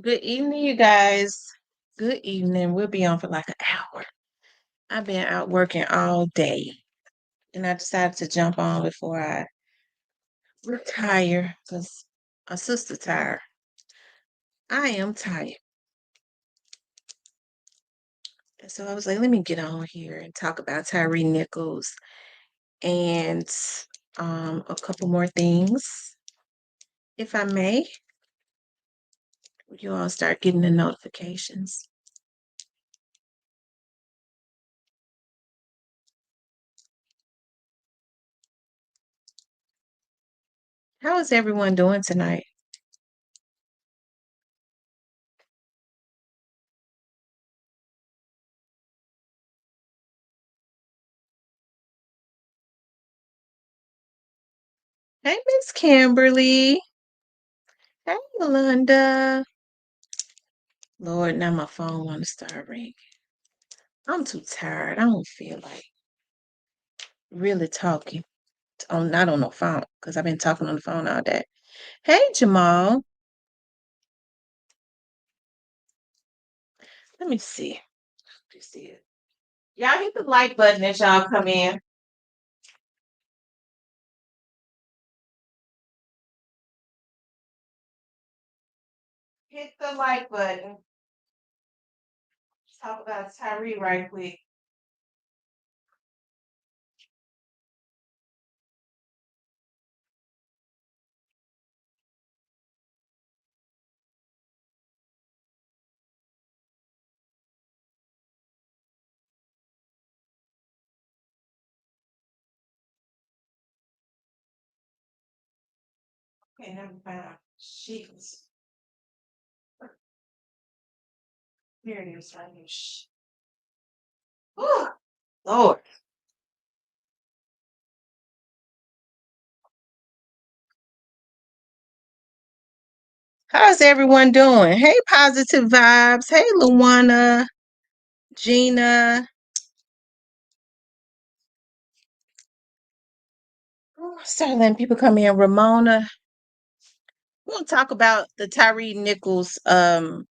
Good evening, you guys. Good evening. We'll be on for like an hour. I've been out working all day, and I decided to jump on before I retire because my sister tired. I am tired. And so I was like, let me get on here and talk about Tyre Nichols and a couple more things, if I may. You all start getting the notifications. How is everyone doing tonight? Hey, Miss Kimberly. Hey, Melinda. Lord, now my phone want to start ringing. I'm too tired. I don't feel like really talking on not on the phone because I've been talking on the phone all day. Hey, Jamal. Let me see. Let me see it. Y'all hit the like button as y'all come in. Hit the like button. Let's talk about Tyree right quick. Okay, never found sheets. Here it is right here. Whew, Lord. How's everyone doing? Hey, positive vibes. Hey, Luana, Gina. Start letting people come in. Ramona. We're gonna talk about the Tyre Nichols um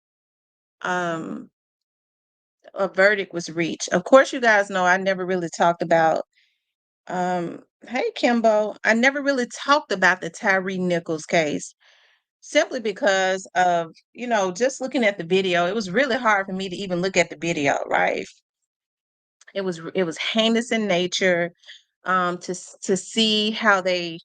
a verdict was reached. Of course, you guys know I never really talked about hey Kimbo. I never really talked about the Tyre Nichols case simply because of, just looking at the video. It was really hard for me to even look at the video, right? It was heinous in nature. To see how they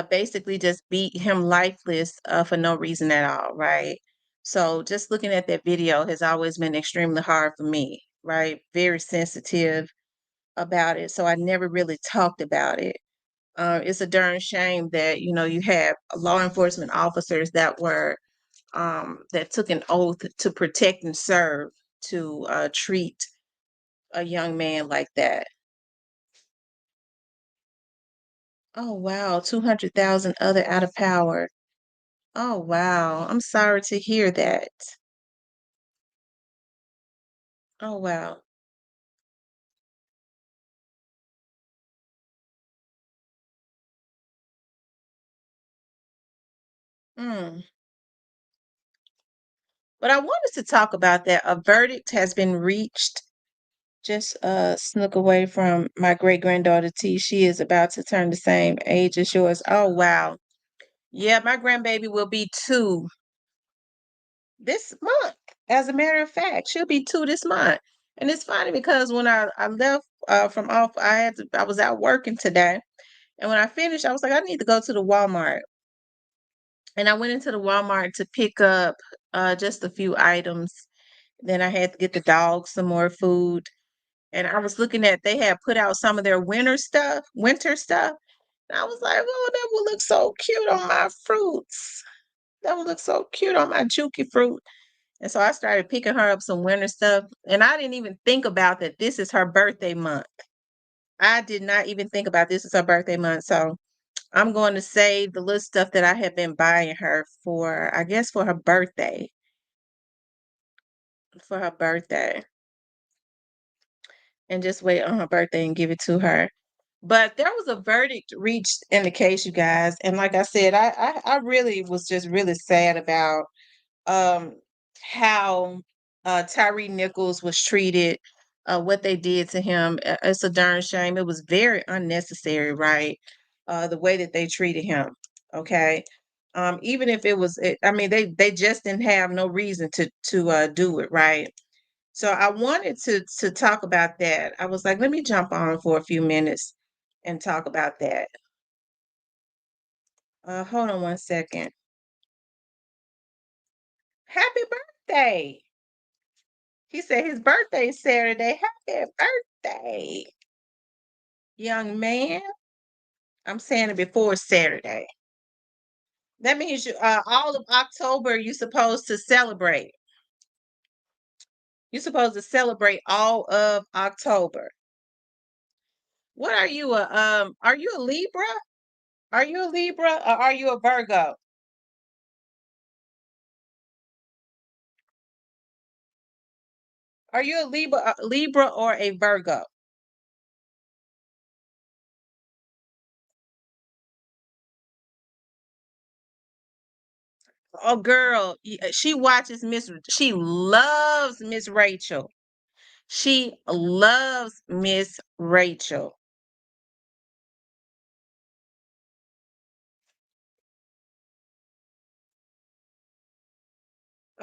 basically just beat him lifeless for no reason at all, right? So just looking at that video has always been extremely hard for me, right? Very sensitive about it. So I never really talked about it. It's a darn shame that, you have law enforcement officers that took an oath to protect and serve to treat a young man like that. Oh, wow. 200,000 other out of power. Oh, wow. I'm sorry to hear that. Oh, wow. Mm. But I wanted to talk about that. A verdict has been reached. Just snuck away from my great granddaughter T. She is about to turn the same age as yours. Oh, wow. Yeah, my grandbaby will be 2 this month. As a matter of fact, she'll be 2 this month. And it's funny because when I left from off, I was out working today. And when I finished, I was like, I need to go to the Walmart. And I went into the Walmart to pick up just a few items. Then I had to get the dog some more food. And I was looking at they had put out some of their winter stuff. And I was like, oh, that would look so cute on my fruits. That would look so cute on my juki fruit. And so I started picking her up some winter stuff. And I didn't even think about that this is her birthday month. I did not even think about this is her birthday month. So I'm going to save the little stuff that I have been buying her for, I guess, for her birthday. For her birthday. And just wait on her birthday and give it to her. But there was a verdict reached in the case, you guys. And like I said, I really was just really sad about um, how Tyre Nichols was treated, what they did to him. It's a darn shame. It was very unnecessary, right? The way that they treated him. Okay. Even if it was, I mean, they just didn't have no reason to do it, right? So I wanted to talk about that. I was like, let me jump on for a few minutes and talk about that. Hold on one second. Happy birthday. He said his birthday is Saturday. Happy birthday, young man. I'm saying it before Saturday. That means you all of October you're supposed to celebrate. You're supposed to celebrate all of October. What are you a Libra? Are you a Libra or are you a Virgo? Are you a Libra or a Virgo? Oh, girl, she watches she loves Miss Rachel. She loves Miss Rachel.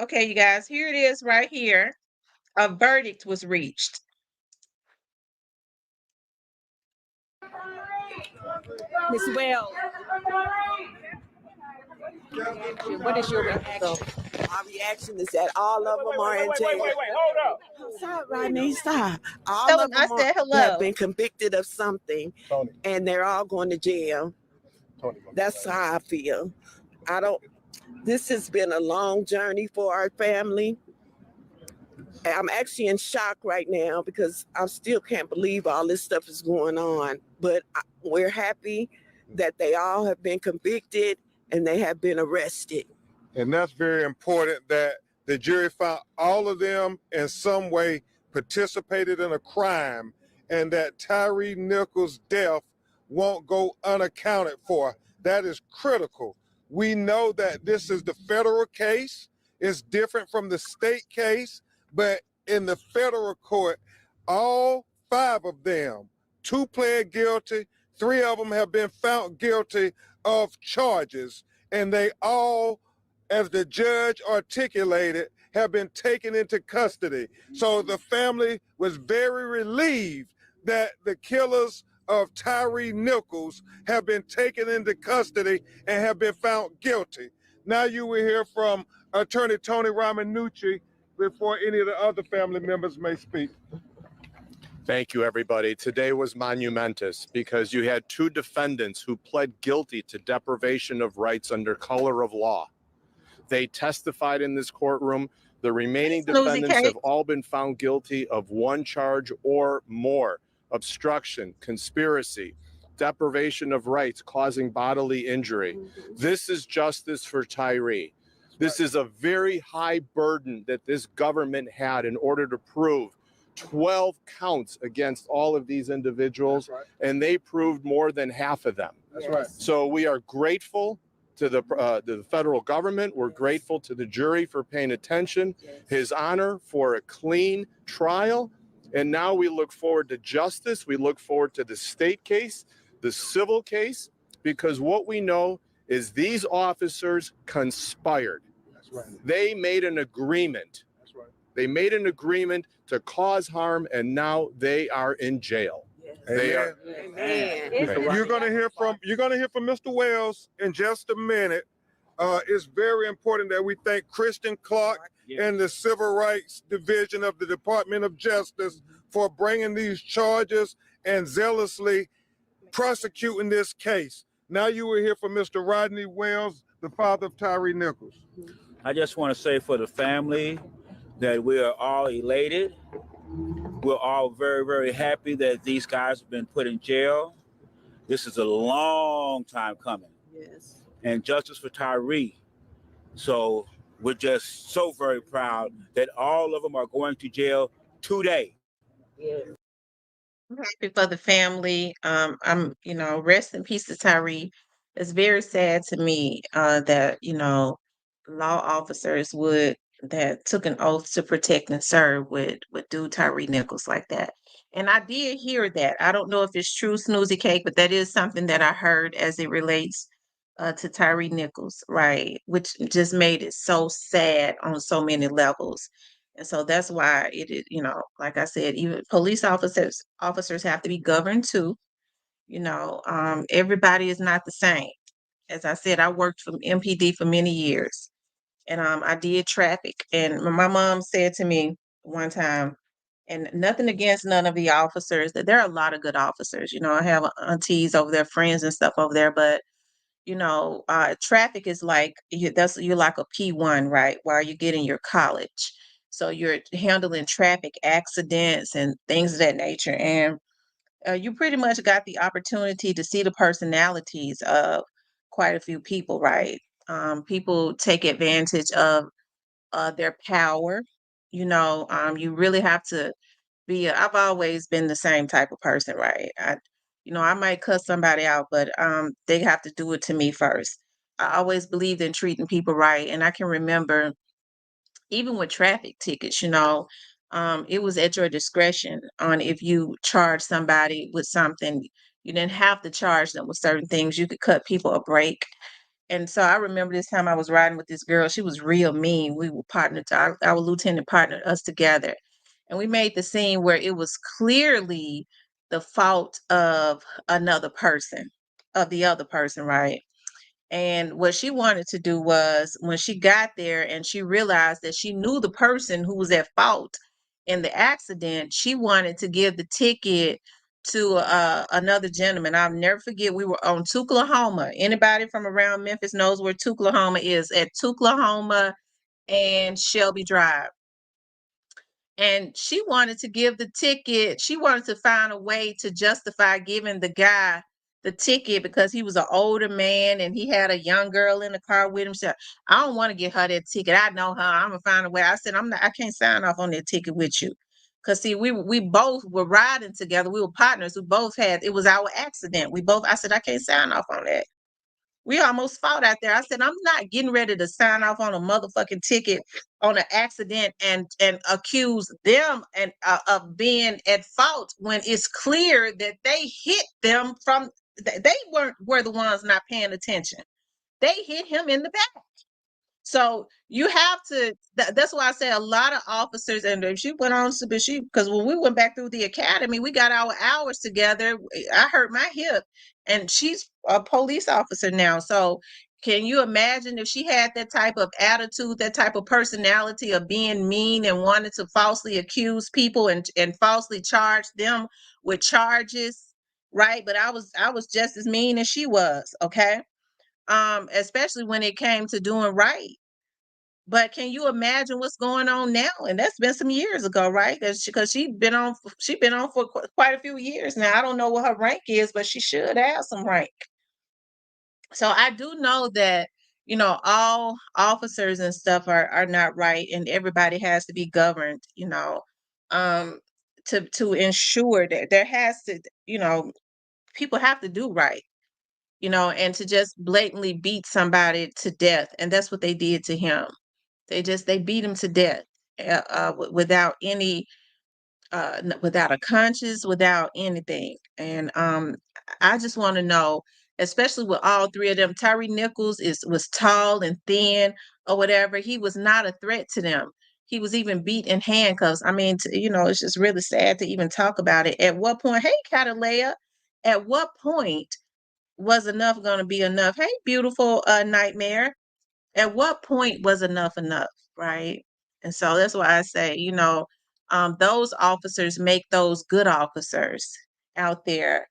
Okay, you guys, here it is right here. A verdict was reached. Miss Wells, what is your So reaction? my reaction is that all of them are in jail. Hold up. Stop, Rodney, stop. All Tell of them I them said have hello. been convicted of something, Tony. and they're all going to jail. Tony. That's how I feel. I don't. This has been a long journey for our family. I'm actually in shock right now because I still can't believe all this stuff is going on. But we're happy that they all have been convicted and they have been arrested. And that's very important that the jury found all of them in some way participated in a crime and that Tyre Nichols' death won't go unaccounted for. That is critical. We know that this is the federal case. It's different from the state case, but in the federal court, all five of them, two pled guilty, three of them have been found guilty of charges, and they all, as the judge articulated, have been taken into custody. So the family was very relieved that the killers of Tyre Nichols have been taken into custody and have been found guilty. Now you will hear from Attorney Tony Romanucci before any of the other family members may speak. Thank you, everybody. Today was monumentous because you had two defendants who pled guilty to deprivation of rights under color of law. They testified in this courtroom. The remaining defendants have all been found guilty of one charge or more: obstruction, conspiracy, deprivation of rights causing bodily injury. This is justice for Tyree. This is a very high burden that this government had in order to prove 12 counts against all of these individuals, and they proved more than half of them. That's right. So we are grateful to the federal government. We're grateful to the jury for paying attention, His Honor for a clean trial. And now we look forward to justice. We look forward to the state case, the civil case, because what we know is these officers conspired. That's right. They made an agreement. That's right. They made an agreement to cause harm, and now they are in jail. They are. Amen. You're going to hear from Mr. Wells in just a minute. It's very important that we thank Christian Clark and the Civil Rights Division of the Department of Justice for bringing these charges and zealously prosecuting this case. Now you will hear from Mr. Rodney Wells, the father of Tyre Nichols. I just want to say for the family that we are all elated. We're all very, very happy that these guys have been put in jail. This is a long time coming. Yes. And justice for Tyree. So we're just so very proud that all of them are going to jail today. Yes. I'm happy for the family. Rest in peace to Tyree. It's very sad to me that, law officers would that took an oath to protect and serve would do Tyre Nichols like that. And I did hear that. I don't know if it's true, snoozy cake, but that is something that I heard as it relates to Tyre Nichols, right? Which just made it so sad on so many levels. And so that's why it is, like I said, even police officers have to be governed too. Everybody is not the same. As I said, I worked for MPD for many years, and I did traffic. And my mom said to me one time, and nothing against none of the officers, that there are a lot of good officers. I have aunties over there, friends and stuff over there, but traffic is like you're like a P1, right? While you're getting your college. So you're handling traffic accidents and things of that nature. And you pretty much got the opportunity to see the personalities of quite a few people, right? People take advantage of their power. You really have to I've always been the same type of person, right? I might cuss somebody out, but they have to do it to me first. I always believed in treating people right. And I can remember even with traffic tickets, it was at your discretion on if you charge somebody with something. You didn't have to charge them with certain things. You could cut people a break. And so I remember this time I was riding with this girl. She was real mean. We were partnered, our lieutenant partnered us together. And we made the scene where it was clearly the fault of another person, of the other person, right? And what she wanted to do was when she got there and she realized that she knew the person who was at fault in the accident, she wanted to give the ticket to another gentleman. I'll never forget, we were on Tuklahoma. Anybody from around Memphis knows where Tuklahoma is, at Tuklahoma and Shelby Drive. And she wanted to give the ticket. She wanted to find a way to justify giving the guy the ticket because he was an older man and he had a young girl in the car with him. So I don't want to get her that ticket. I know her. I'm gonna find a way. I said, I can't sign off on that ticket with you. Cause see, we both were riding together. We were partners. We both it was our accident. I said, I can't sign off on that. We almost fought out there. I said, I'm not getting ready to sign off on a motherfucking ticket on an accident and accuse them and of being at fault when it's clear that they hit them from they were the ones not paying attention. They hit him in the back. So you have to. That's why I say a lot of officers, and she went on to, but because when we went back through the academy, we got our hours together. I hurt my hip, and she's a police officer now. So can you imagine if she had that type of attitude, that type of personality of being mean and wanted to falsely accuse people and falsely charge them with charges, right? But I was just as mean as she was, okay? Especially when it came to doing right. But can you imagine what's going on now? And that's been some years ago, right? Because she's been on for quite a few years now. I don't know what her rank is, but she should have some rank. So I do know that all officers and stuff are not right, and everybody has to be governed. Um, to ensure that there has to people have to do right. And to just blatantly beat somebody to death, and that's what they did to him. They beat him to death without any without a conscience, without anything. And I just want to know, especially with all three of them, Tyre Nichols was tall and thin or whatever. He was not a threat to them. He was even beat in handcuffs. I mean, it's just really sad to even talk about it. At what point, hey, Catalea, at what point was enough going to be enough? Hey, beautiful nightmare. At what point was enough enough, right? And so that's why I say, those officers make those good officers out there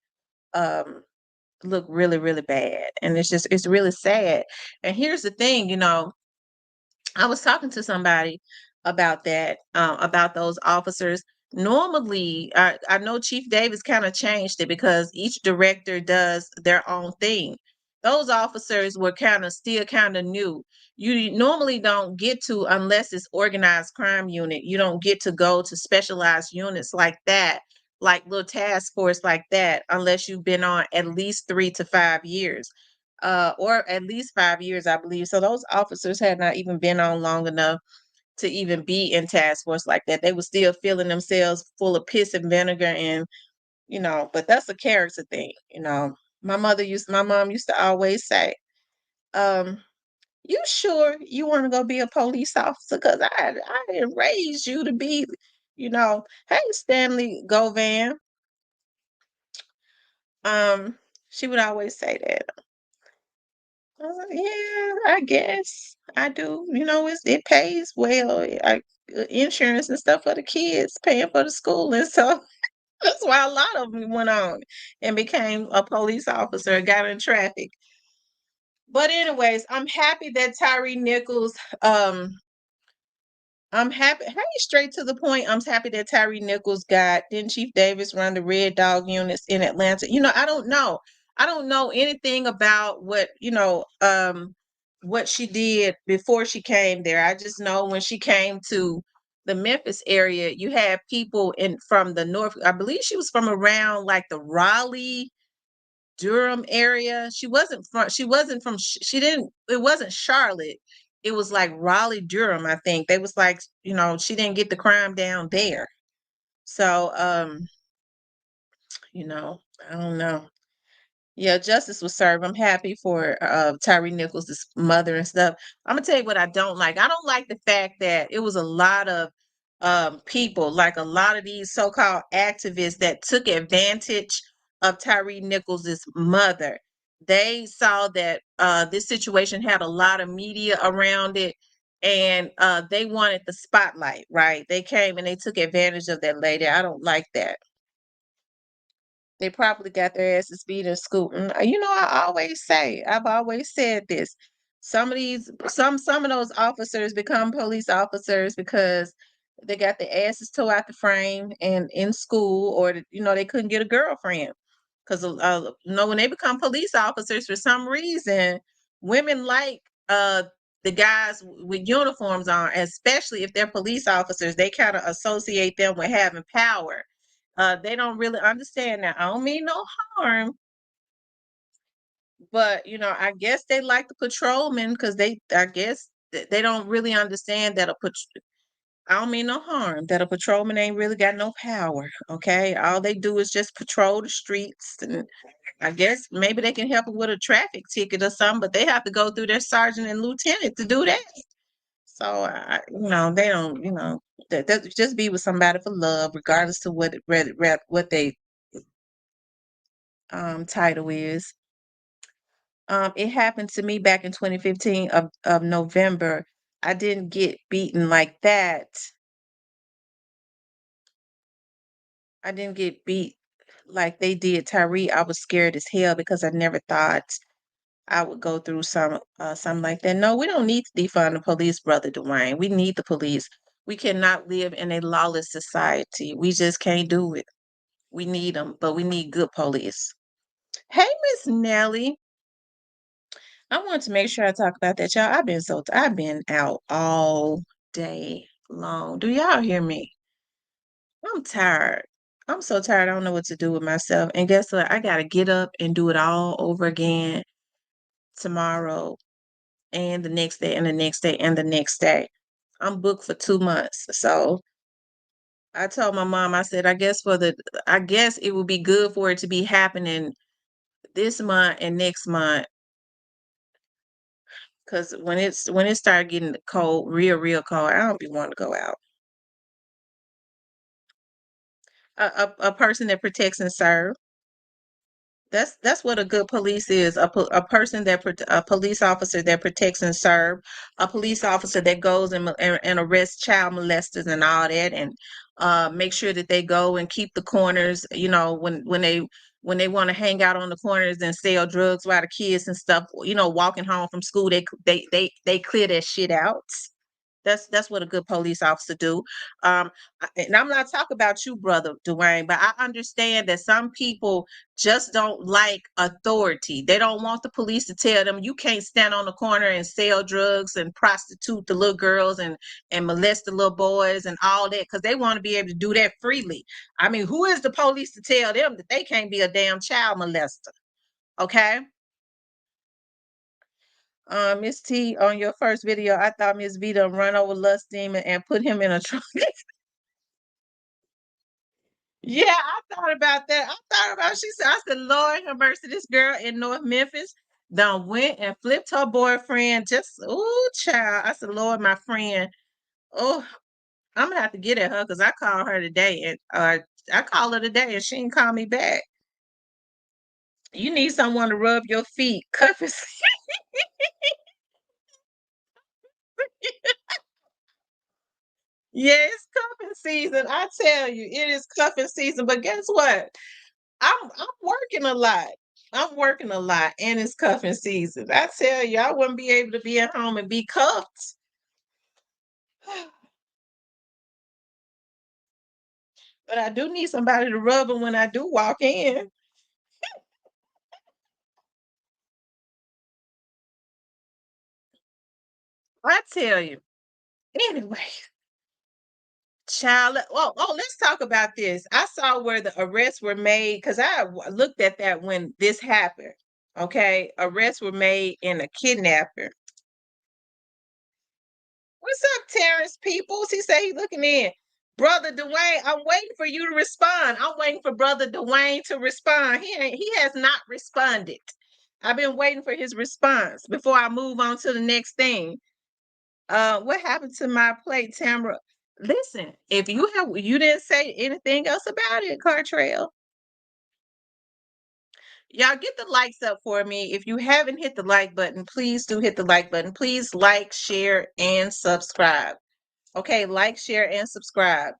look really, really bad. And it's really sad. And here's the thing, I was talking to somebody about that, about those officers. Normally, I know Chief Davis kind of changed it because each director does their own thing. Those officers were still kind of new. You normally don't get to, unless it's organized crime unit, you don't get to go to specialized units like that, like little task force like that, unless you've been on at least 3 to 5 years. or at least 5 years, I believe. So those officers had not even been on long enough to even be in task force like that. They were still feeling themselves full of piss and vinegar, and but that's a character thing. My mom used to always say, um, "You sure you want to go be a police officer? Because I didn't raise you to be, Hey, Stanley Govan." Um, she would always say that. Yeah, I guess I do. It pays well. Insurance and stuff for the kids, paying for the school, and so that's why a lot of them went on and became a police officer, got in traffic. But anyways, I'm happy that Tyre Nichols, I'm happy. Hey, straight to the point. I'm happy that Tyre Nichols didn't Chief Davis run the Red Dog units in Atlanta? I don't know. I don't know anything about what she did before she came there. I just know when she came to the Memphis area, you had people from the north. I believe she was from around like the Raleigh, Durham area. She didn't, it wasn't Charlotte. It was like Raleigh, Durham, I think. They was like, she didn't get the crime down there. So, I don't know. Yeah, justice was served. I'm happy for Tyre Nichols' mother and stuff. I'm gonna tell you what I don't like. I don't like the fact that it was a lot of people, like a lot of these so-called activists that took advantage of Tyre Nichols' mother. They saw that this situation had a lot of media around it, and they wanted the spotlight, right? They came and they took advantage of that lady. I don't like that. They probably got their asses beat in school. I've always said this. Some of those officers become police officers because they got their asses tore out the frame and in school, or they couldn't get a girlfriend. Because when they become police officers, for some reason, women like the guys with uniforms on, especially if they're police officers. They kind of associate them with having power. They don't really understand that. I don't mean no harm, but I guess they like the patrolmen because I guess they don't really understand that I don't mean no harm, that a patrolman ain't really got no power. Okay, all they do is just patrol the streets, and I guess maybe they can help them with a traffic ticket or something, but they have to go through their sergeant and lieutenant to do that. So they don't, that just be with somebody for love, regardless to what they title is. It happened to me back in 2015 of November. I didn't get beaten like that. I didn't get beat like they did Tyree. I was scared as hell because I never thought I would go through something like that. No, we don't need to defund the police, Brother Dwayne. We need the police. We cannot live in a lawless society. We just can't do it. We need them, but we need good police. Hey, Miss Nellie. I want to make sure I talk about that, y'all. I've been out all day long. Do y'all hear me? I'm tired. I'm so tired. I don't know what to do with myself. And guess what? I gotta get up and do it all over again tomorrow and the next day and the next day and the next day. I'm booked for 2 months. So I told my mom, I said, I guess it would be good for it to be happening this month and next month. Cause when it started getting cold, real cold, I don't be wanting to go out. A person that protects and serve. That's what a good police is. A person a police officer that protects and serve. A police officer that goes and arrests child molesters and all that, and make sure that they go and keep the corners. When they want to hang out on the corners and sell drugs while the kids and stuff, walking home from school, they clear that shit out. That's what a good police officer do. And I'm not talking about you, Brother Dwayne, but I understand that some people just don't like authority. They don't want the police to tell them you can't stand on the corner and sell drugs and prostitute the little girls and molest the little boys and all that, because they want to be able to do that freely. I mean, who is the police to tell them that they can't be a damn child molester? Okay. Miss T, on your first video, I thought Miss V done run over Lust Demon and put him in a trunk. Yeah, I thought about that. She said, I said, Lord have mercy, this girl in North Memphis done went and flipped her boyfriend. Just, ooh, child. I said, Lord, my friend. Oh, I'm gonna have to get at her because I called her today and I called her today and she didn't call me back. You need someone to rub your feet. Cuffing. Yeah, it's cuffing season. I tell you, it is cuffing season. But guess what? I'm working a lot. I'm working a lot, and it's cuffing season. I tell you, I wouldn't be able to be at home and be cuffed. But I do need somebody to rub them when I do walk in. I tell you. Anyway, child. Let's talk about this. I saw where the arrests were made because looked at that when this happened. Okay, arrests were made in a kidnapping. What's up, Terrence Peoples? He said he's looking in. Brother Dwayne, I'm waiting for you to respond. I'm waiting for Brother Dwayne to respond. He has not responded. I've been waiting for his response before I move on to the next thing. What happened to my plate, Tamara? Listen, if you didn't say anything else about it, Cartrail. Y'all get the likes up for me. If you haven't hit the like button, please do hit the like button. Please like, share, and subscribe. Okay, like, share, and subscribe.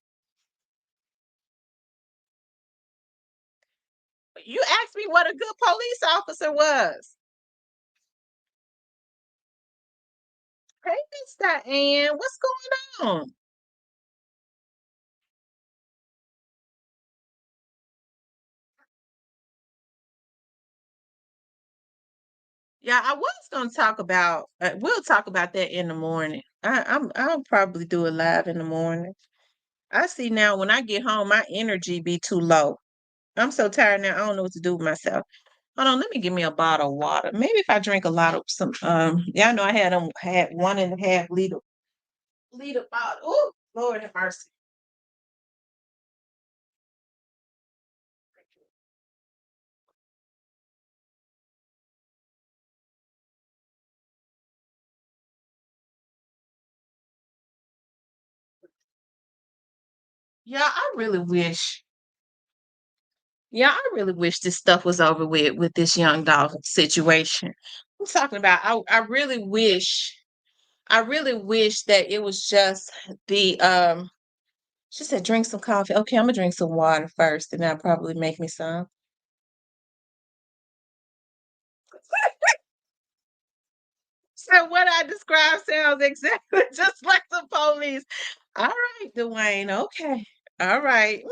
You asked me what a good police officer was. Hey, Miss Diane, what's going on? Yeah, I was gonna talk about. We'll talk about that in the morning. I'll probably do it live in the morning. I see now when I get home, my energy be too low. I'm so tired now. I don't know what to do with myself. Hold on, let me give me a bottle of water. Maybe if I drink a lot of some. Yeah, I know I had 1.5 liter bottle. Oh, Lord have mercy. Yeah, I really wish. Yeah, I really wish this stuff was over with this young Dolph situation. I'm talking about. I really wish that it was just the. She said, drink some coffee. Okay, I'm gonna drink some water first, and that'll probably make me some. So what I described sounds exactly just like the police. All right, Dwayne. Okay. All right.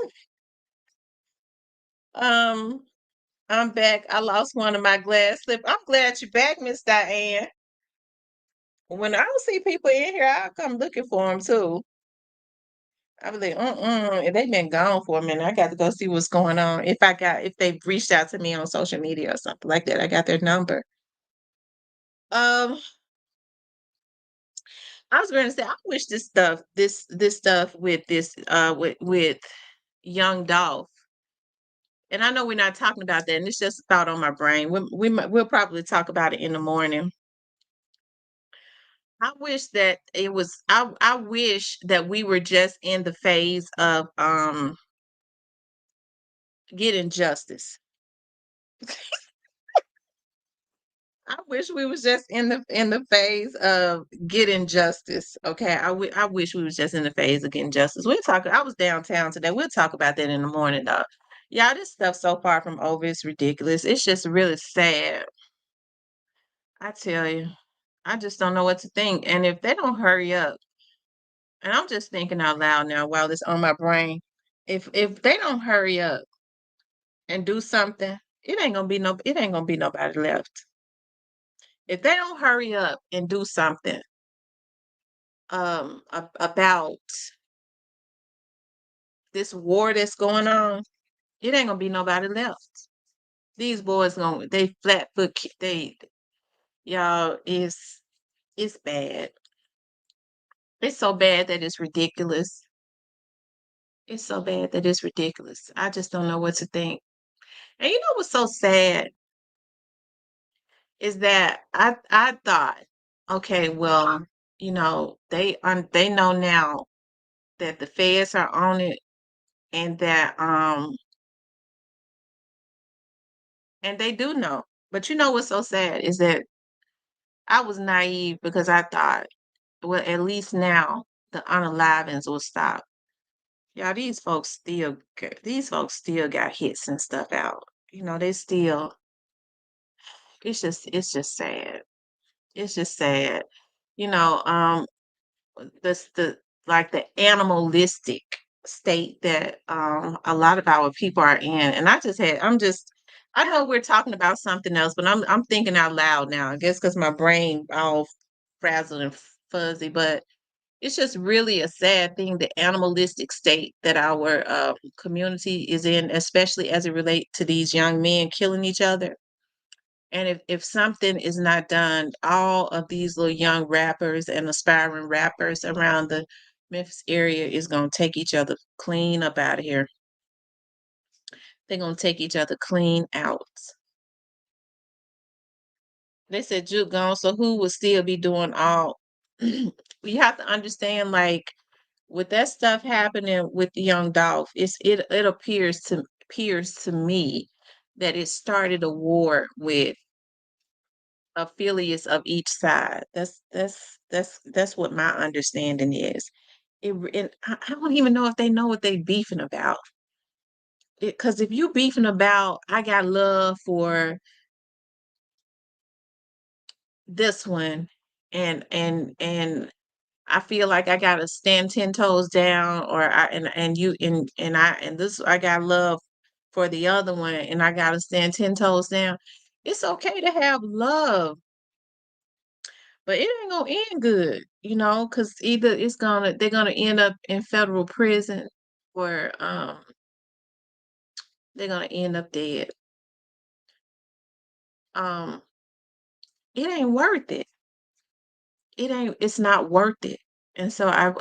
Um, I'm back. I lost one of my glass slip. I'm glad you're back, Miss Diane. When I don't see people in here, I'll come looking for them too. I'll be like, if they've been gone for a minute, I got to go see what's going on. If they've reached out to me on social media or something like that, I got their number. Um, I was going to say, I wish this stuff with with young Dolph, and I know we're not talking about that, and it's just a thought on my brain. We'll probably talk about it in the morning. I wish that it was. I wish that we were just in the phase of getting justice. I wish we was just in the phase of getting justice. Okay, I wish we was just in the phase of getting justice. We'll talk. I was downtown today. We'll talk about that in the morning, though. Yeah, this stuff so far from over. It's ridiculous. It's just really sad. I tell you, I just don't know what to think. And if they don't hurry up, and I'm just thinking out loud now while it's on my brain, if they don't hurry up and do something, it ain't gonna be nobody left. If they don't hurry up and do something about this war that's going on, it ain't gonna be nobody left. These boys they flat foot they Y'all, it's bad. It's so bad that it's ridiculous. It's so bad that it's ridiculous. I just don't know what to think. And you know what's so sad is that I thought, okay, well, they know now that the feds are on it, and that and they do know. But you know what's so sad is that I was naive because I thought, well, at least now the unalivings will stop. Y'all, these folks still got hits and stuff out. They still. It's just sad. It's just sad. You know, the like the animalistic state that a lot of our people are in. And I know we're talking about something else, but I'm thinking out loud now. I guess because my brain all frazzled and fuzzy, but it's just really a sad thing, the animalistic state that our community is in, especially as it relates to these young men killing each other. And if something is not done, all of these little young rappers and aspiring rappers around the Memphis area is gonna take each other clean up out of here. They're gonna take each other clean out. They said Juke gone, so who will still be doing all? You have to understand, like with that stuff happening with the young Dolph, it appears to me that it started a war with affiliates of each side. That's what my understanding is. I don't even know if they know what they beefing about. Because if you beefing about, I got love for this one, and I feel like I gotta stand 10 toes down, or I got love for the other one, and I gotta stand 10 toes down. It's okay to have love, but it ain't gonna end good, because either they're gonna end up in federal prison, or they're gonna end up dead. Um, it ain't worth it. It's not worth it. And so I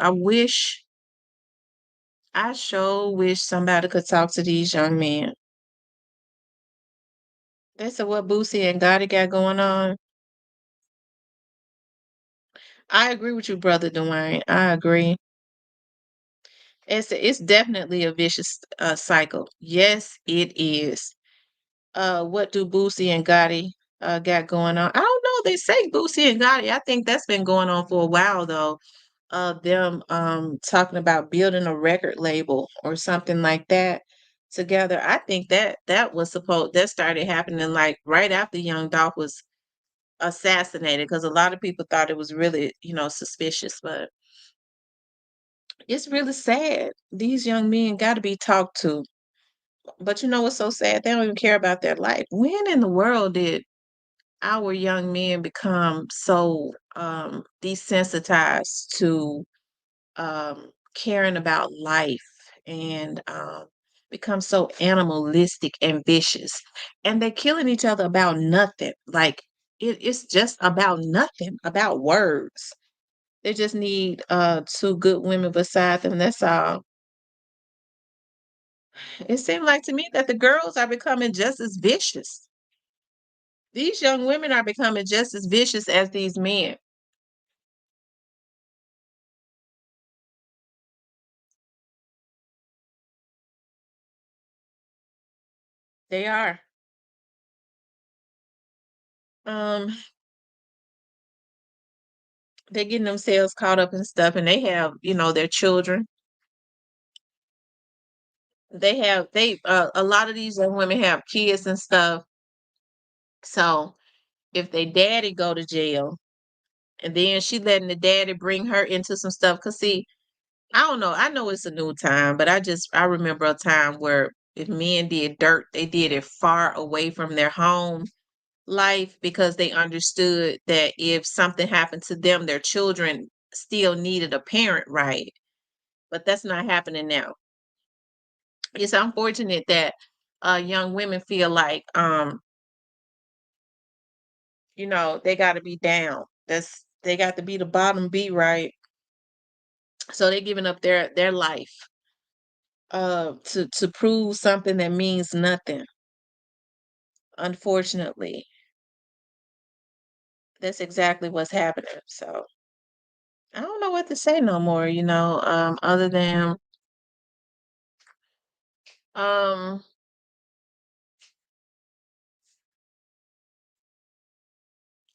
sure wish somebody could talk to these young men. That's what Boosie and Gotti got going on. I agree with you, brother Dwayne. I agree. It's definitely a vicious cycle. Yes, it is. What do Boosie and Gotti got going on? I don't know. They say Boosie and Gotti. I think that's been going on for a while though. Them talking about building a record label or something like that together. I think that started happening like right after Young Dolph was assassinated, because a lot of people thought it was really, suspicious, but it's really sad. These young men got to be talked to. But you know what's so sad? They don't even care about their life. When in the world did our young men become so desensitized to caring about life, and become so animalistic and vicious? And they're killing each other about nothing. Like it's just about nothing, about words. They just need two good women beside them. That's all. It seemed like to me that the girls are becoming just as vicious. These young women are becoming just as vicious as these men. They are. Um, they're getting themselves caught up in stuff, and they have, their children. A lot of these young women have kids and stuff. So if they daddy go to jail, and then she letting the daddy bring her into some stuff, cause see, I don't know. I know it's a new time, but I remember a time where if men did dirt, they did it far away from their home life, because they understood that if something happened to them, their children still needed a parent, right? But that's not happening now. It's unfortunate that young women feel like they got to be down. They got to be the bottom B, right? So they're giving up their life to prove something that means nothing. Unfortunately, that's exactly what's happening. So I don't know what to say no more, other than um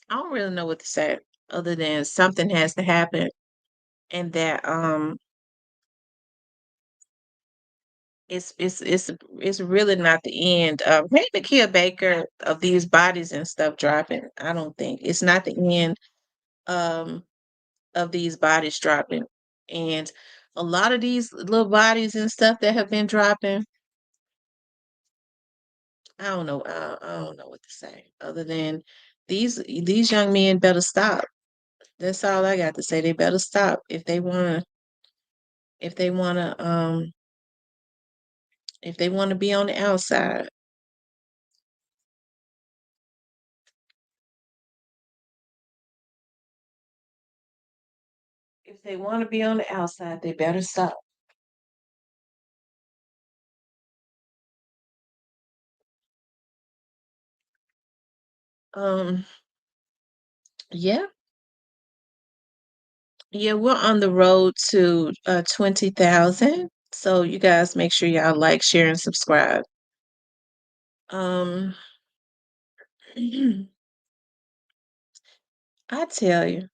I don't really know what to say other than something has to happen, and that it's really not the end. Maybe Kia Baker of these bodies and stuff dropping. I don't think it's not the end um of these bodies dropping, and a lot of these little bodies and stuff that have been dropping. I don't know what to say other than these young men better stop. That's all I got to say. They better stop if they wanna if they wanna be on the outside. If they wanna be on the outside, they better stop. Um yeah. Yeah, we're on the road to 20,000. So you guys make sure y'all like, share, and subscribe. Um I tell you,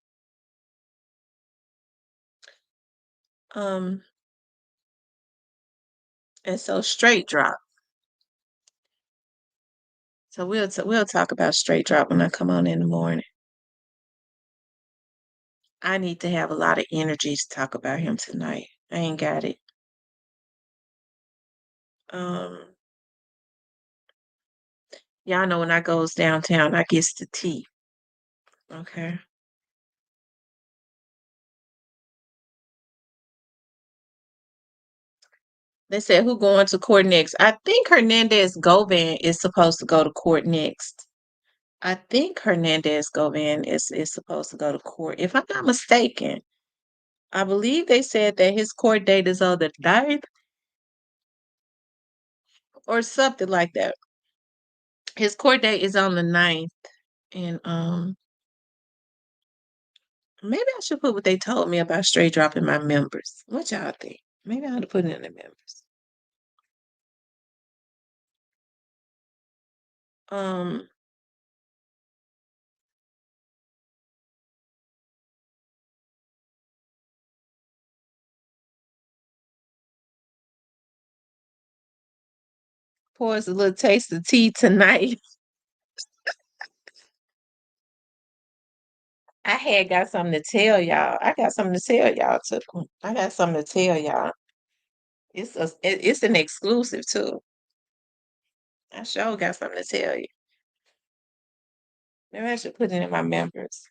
um, and so straight drop. So we'll talk about straight drop when I come on in the morning. I need to have a lot of energy to talk about him tonight. I ain't got it. Um, y'all know when I goes downtown, I gets the tea. Okay. They said who going to court next? I think Hernandez Govan is supposed to go to court next. I think Hernandez Govan is supposed to go to court. If I'm not mistaken, I believe they said that his court date is on the 9th or something like that. His court date is on the 9th. And maybe I should put what they told me about straight dropping my members. What y'all think? Maybe I ought to put it in the members. Um, Pour us a little taste of tea tonight. I had got something to tell y'all. I got something to tell y'all too. I got something to tell y'all. It's an exclusive too. I sure got something to tell you. Maybe I should put it in my members.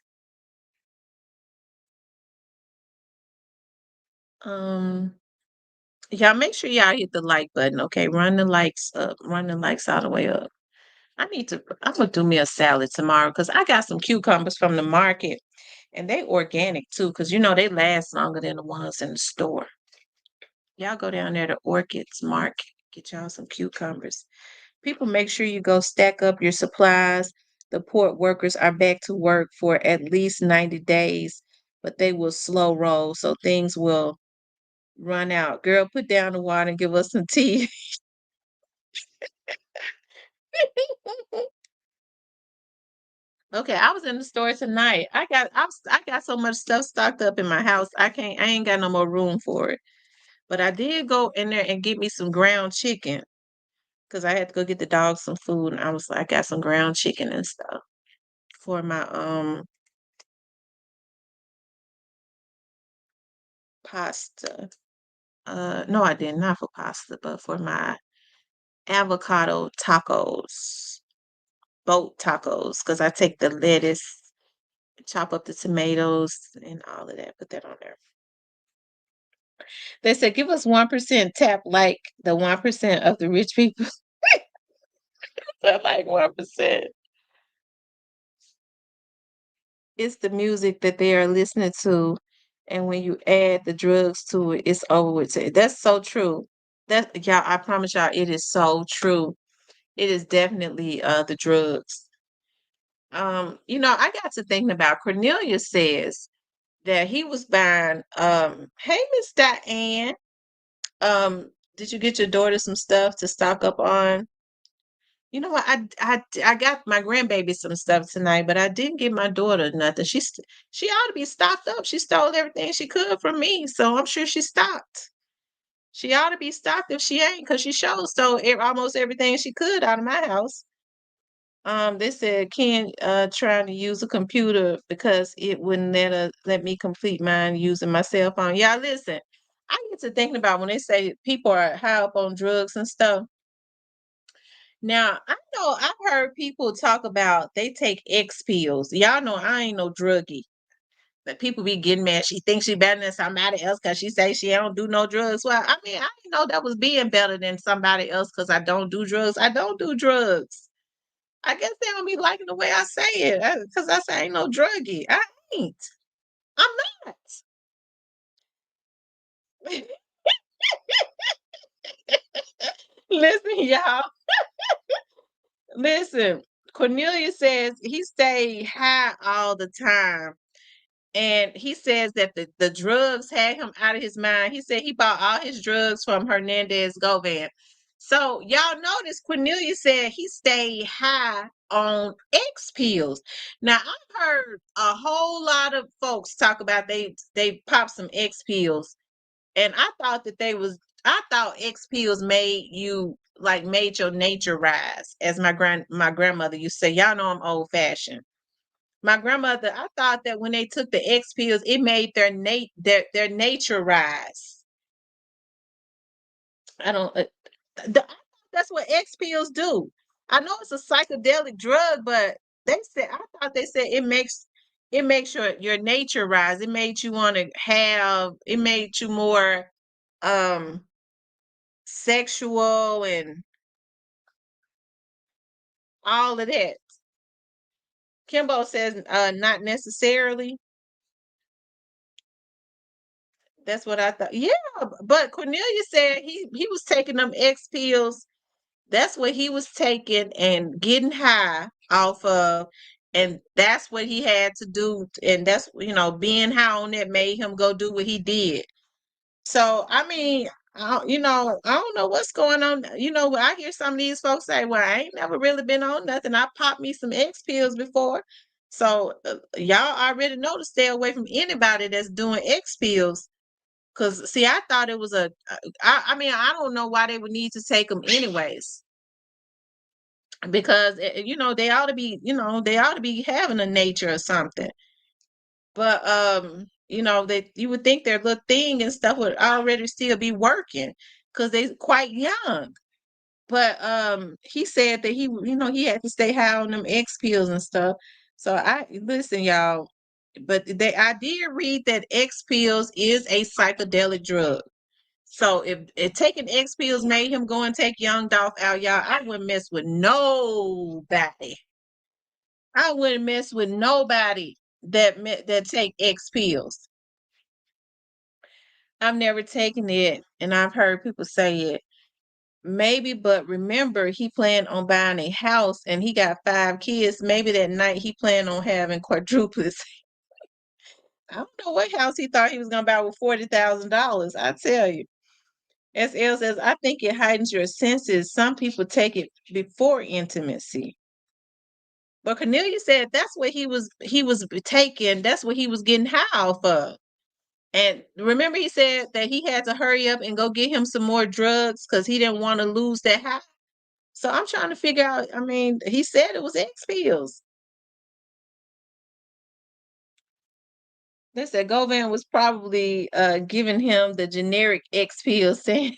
Um, y'all make sure y'all hit the like button, okay? Run the likes up. Run the likes all the way up. I'm gonna do me a salad tomorrow because I got some cucumbers from the market and they organic too, because they last longer than the ones in the store. Y'all go down there to Orchids Market, get y'all some cucumbers. People, make sure you go stack up your supplies. The port workers are back to work for at least 90 days, but they will slow roll, so things will run out. Girl, put down the water and give us some tea. Okay, I was in the store tonight. I got so much stuff stocked up in my house. I ain't got no more room for it. But I did go in there and get me some ground chicken because I had to go get the dog some food, and I was like, I got some ground chicken and stuff for my pasta. No, I did not for pasta, but for my avocado tacos, boat tacos, because I take the lettuce, chop up the tomatoes and all of that, put that on there. They said, give us 1% tap like the 1% of the rich people. Tap like 1%. It's the music that they are listening to, and when you add the drugs to it, it's over with. That's so true. That y'all, I promise y'all, it is so true. It is definitely the drugs. I got to thinking about Cornelius says that he was buying hey Miss Diane, did you get your daughter some stuff to stock up on? You know what? I got my grandbaby some stuff tonight, but I didn't get my daughter nothing. She ought to be stocked up. She stole everything she could from me, so I'm sure she's stocked. She ought to be stocked if she ain't, because she sure stole almost everything she could out of my house. They said Ken trying to use a computer because it wouldn't let me complete mine using my cell phone. Y'all listen, I get to thinking about when they say people are high up on drugs and stuff. Now, I know I've heard people talk about they take X pills. Y'all know I ain't no druggie. But people be getting mad. She thinks she better than somebody else because she say she don't do no drugs. Well, I mean, I didn't know that was being better than somebody else because I don't do drugs. I don't do drugs. I guess they don't be liking the way I say it because I say I ain't no druggie. I ain't. I'm not. Listen, y'all. Listen. Cornelia says he stayed high all the time. And he says that the drugs had him out of his mind. He said he bought all his drugs from Hernandez Govan. So y'all notice Cornelia said he stayed high on X pills. Now I've heard a whole lot of folks talk about they pop some X pills, and I thought X pills made your nature rise, as my grandmother used to say. Y'all know I'm old fashioned. My grandmother, I thought that when they took the X pills, it made their nature rise. I don't. That's what X pills do. I know it's a psychedelic drug, but I thought they said it makes your nature rise. It made you want to have. It made you more um sexual and all of that. Kimbo says not necessarily. That's what I thought. Yeah, but Cornelia said he was taking them X pills. That's what he was taking and getting high off of, and that's what he had to do. And that's being high on that made him go do what he did. So I mean, I don't know what's going on. I hear some of these folks say, "Well, I ain't never really been on nothing. I popped me some X pills before." So y'all already know to stay away from anybody that's doing X pills. Cause see, I thought it was I mean, I don't know why they would need to take them anyways. Because they ought to be having a nature or something. But that you would think their little thing and stuff would already still be working, because they're quite young. But he said that he had to stay high on them X pills and stuff. So I listen, y'all. But I did read that X pills is a psychedelic drug. So if taking X pills made him go and take young Dolph out, y'all, I wouldn't mess with nobody. I wouldn't mess with nobody that take X pills. I've never taken it, and I've heard people say it. Maybe, but remember, he planned on buying a house, and he got 5 kids. Maybe that night he planned on having quadruplets. I don't know what house he thought he was gonna buy with $40,000. I tell you. SL says, I think it heightens your senses. Some people take it before intimacy. But Cornelia said that's what he was taking. That's what he was getting high off of. And remember, he said that he had to hurry up and go get him some more drugs because he didn't want to lose that high. So I'm trying to figure out. I mean, he said it was X pills. They said Govan was probably giving him the generic X pills, saying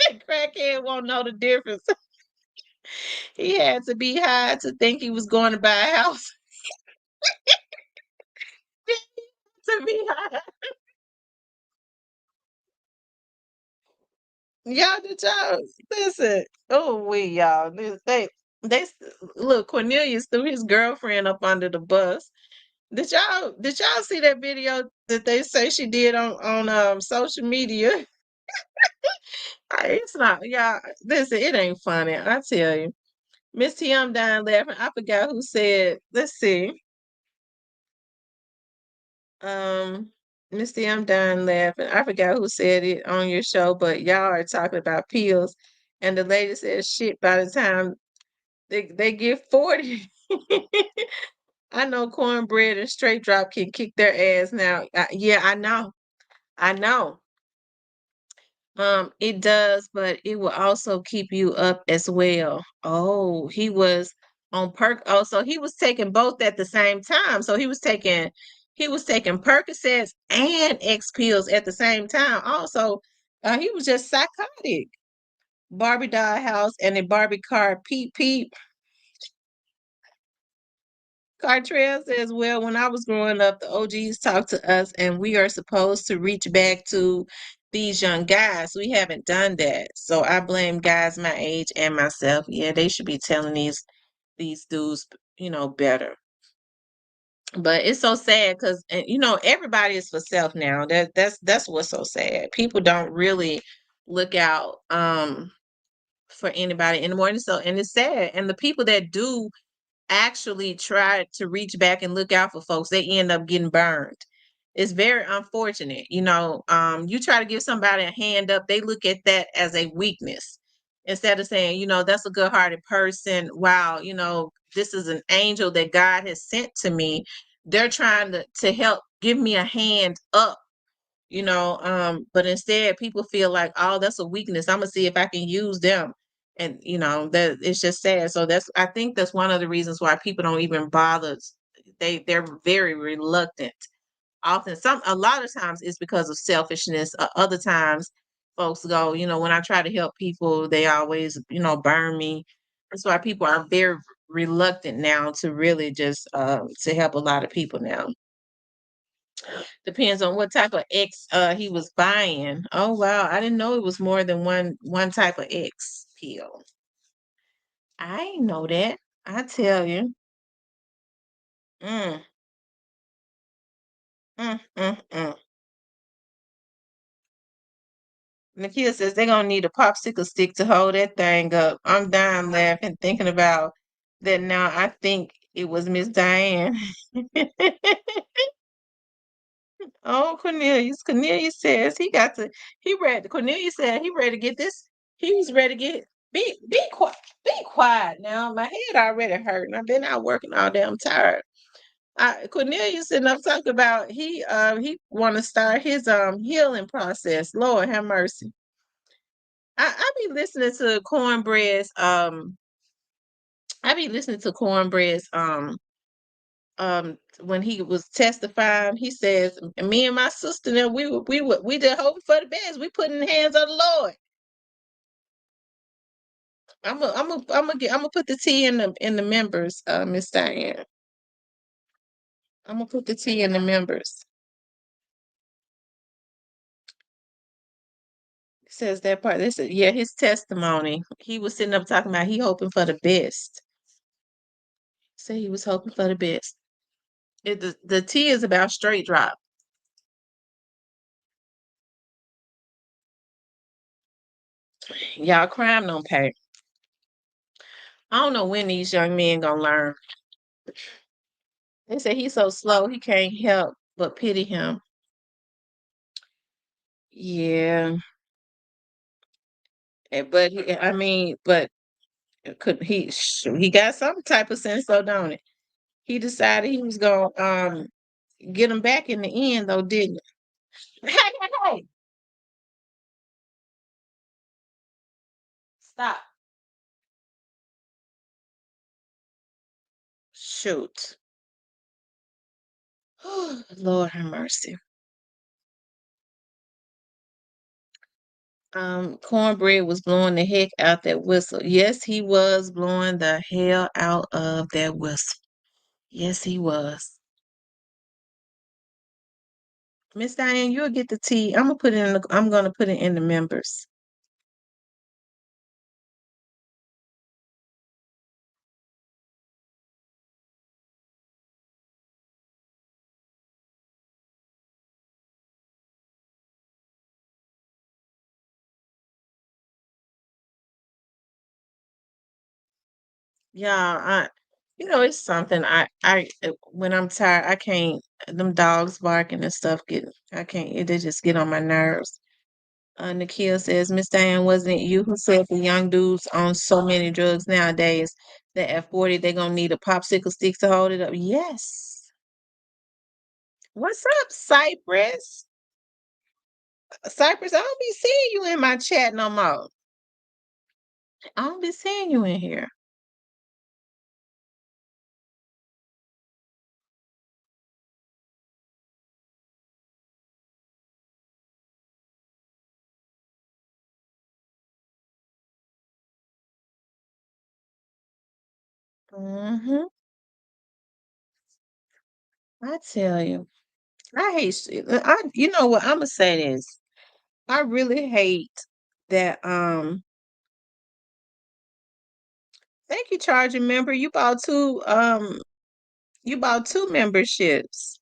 that crackhead won't know the difference. He had to be high to think he was going to buy a house. To be high. Y'all did y'all listen. Oh, y'all. They look, Cornelius threw his girlfriend up under the bus. Did y'all see that video that they say she did on social media? It's not, y'all. Listen, it ain't funny. I tell you, Miss Tim dying laughing. I forgot who said. Let's see. Um, Miss Tim dying laughing. I forgot who said it on your show, but y'all are talking about pills, and the lady said, "Shit." By the time they get 40. I know cornbread and straight drop can kick their ass now. Yeah, I know. I know. It does, but it will also keep you up as well. Oh, he was on perk. Oh, so he was taking both at the same time. So he was taking Percocets and X pills at the same time. Also, he was just psychotic. Barbie doll house and a Barbie car. Peep peep. Cartrell says, well, when I was growing up, the OGs talked to us, and we are supposed to reach back to these young guys. We haven't done that. So I blame guys my age and myself. Yeah, they should be telling these dudes, better. But it's so sad because everybody is for self now. That's what's so sad. People don't really look out for anybody anymore. And it's sad. And the people that do actually try to reach back and look out for folks, they end up getting burned. It's very unfortunate. You try to give somebody a hand up, they look at that as a weakness instead of saying, that's a good hearted person. Wow, this is an angel that God has sent to me. They're trying to help give me a hand up. But instead people feel like, oh, that's a weakness. I'm gonna see if I can use them. And that it's just sad. So I think that's one of the reasons why people don't even bother. They're very reluctant. Often a lot of times it's because of selfishness. Other times folks go, when I try to help people, they always, burn me. That's why people are very reluctant now to really just to help a lot of people now. Depends on what type of X he was buying. Oh wow, I didn't know it was more than one type of X pill. I ain't know that. I tell you. Mm, mm. Nakia says they're gonna need a popsicle stick to hold that thing up. I'm dying laughing thinking about that now. I think it was Miss Diane. Oh, Cornelius. Cornelius says Cornelius said he ready to get this. He was ready to get be quiet. Be quiet now. My head already hurting. I've been out working all day. I'm tired. Cornelius sitting up talking about he want to start his healing process. Lord have mercy. I be listening to Cornbread's I be listening to Cornbread's when he was testifying. He says, me and my sister and we did hope for the best. We put in the hands of the Lord. I'm gonna put the tea in the members, Miss Diane. I'm gonna put the tea in the members. It says that part. This is, yeah, his testimony. He was sitting up talking about he hoping for the best. Say he was hoping for the best. The tea is about straight drop. Y'all, crime don't pay. I don't know when these young men gonna learn. They say he's so slow he can't help but pity him. Yeah, but could he got some type of sense though, don't it? He decided he was gonna get him back in the end though, didn't he? Hey, hey, hey, stop. Shoot. Lord have mercy. Cornbread was blowing the heck out that whistle. Yes, he was blowing the hell out of that whistle. Yes, he was. Miss Diane, you'll get the tea. I'm gonna put it in the members. Yeah, it's something when I'm tired, I can't, them dogs barking and stuff I can't, they just get on my nerves. Nikhil says, Miss Diane, wasn't it you who said the young dudes on so many drugs nowadays that at 40 they're gonna need a popsicle stick to hold it up? Yes. What's up, Cypress? Cypress, I don't be seeing you in my chat no more. I don't be seeing you in here. Mm-hmm. I tell you, I hate. You know what? I'm gonna say this. I really hate that. Thank you, charging member. You bought two. You bought two memberships.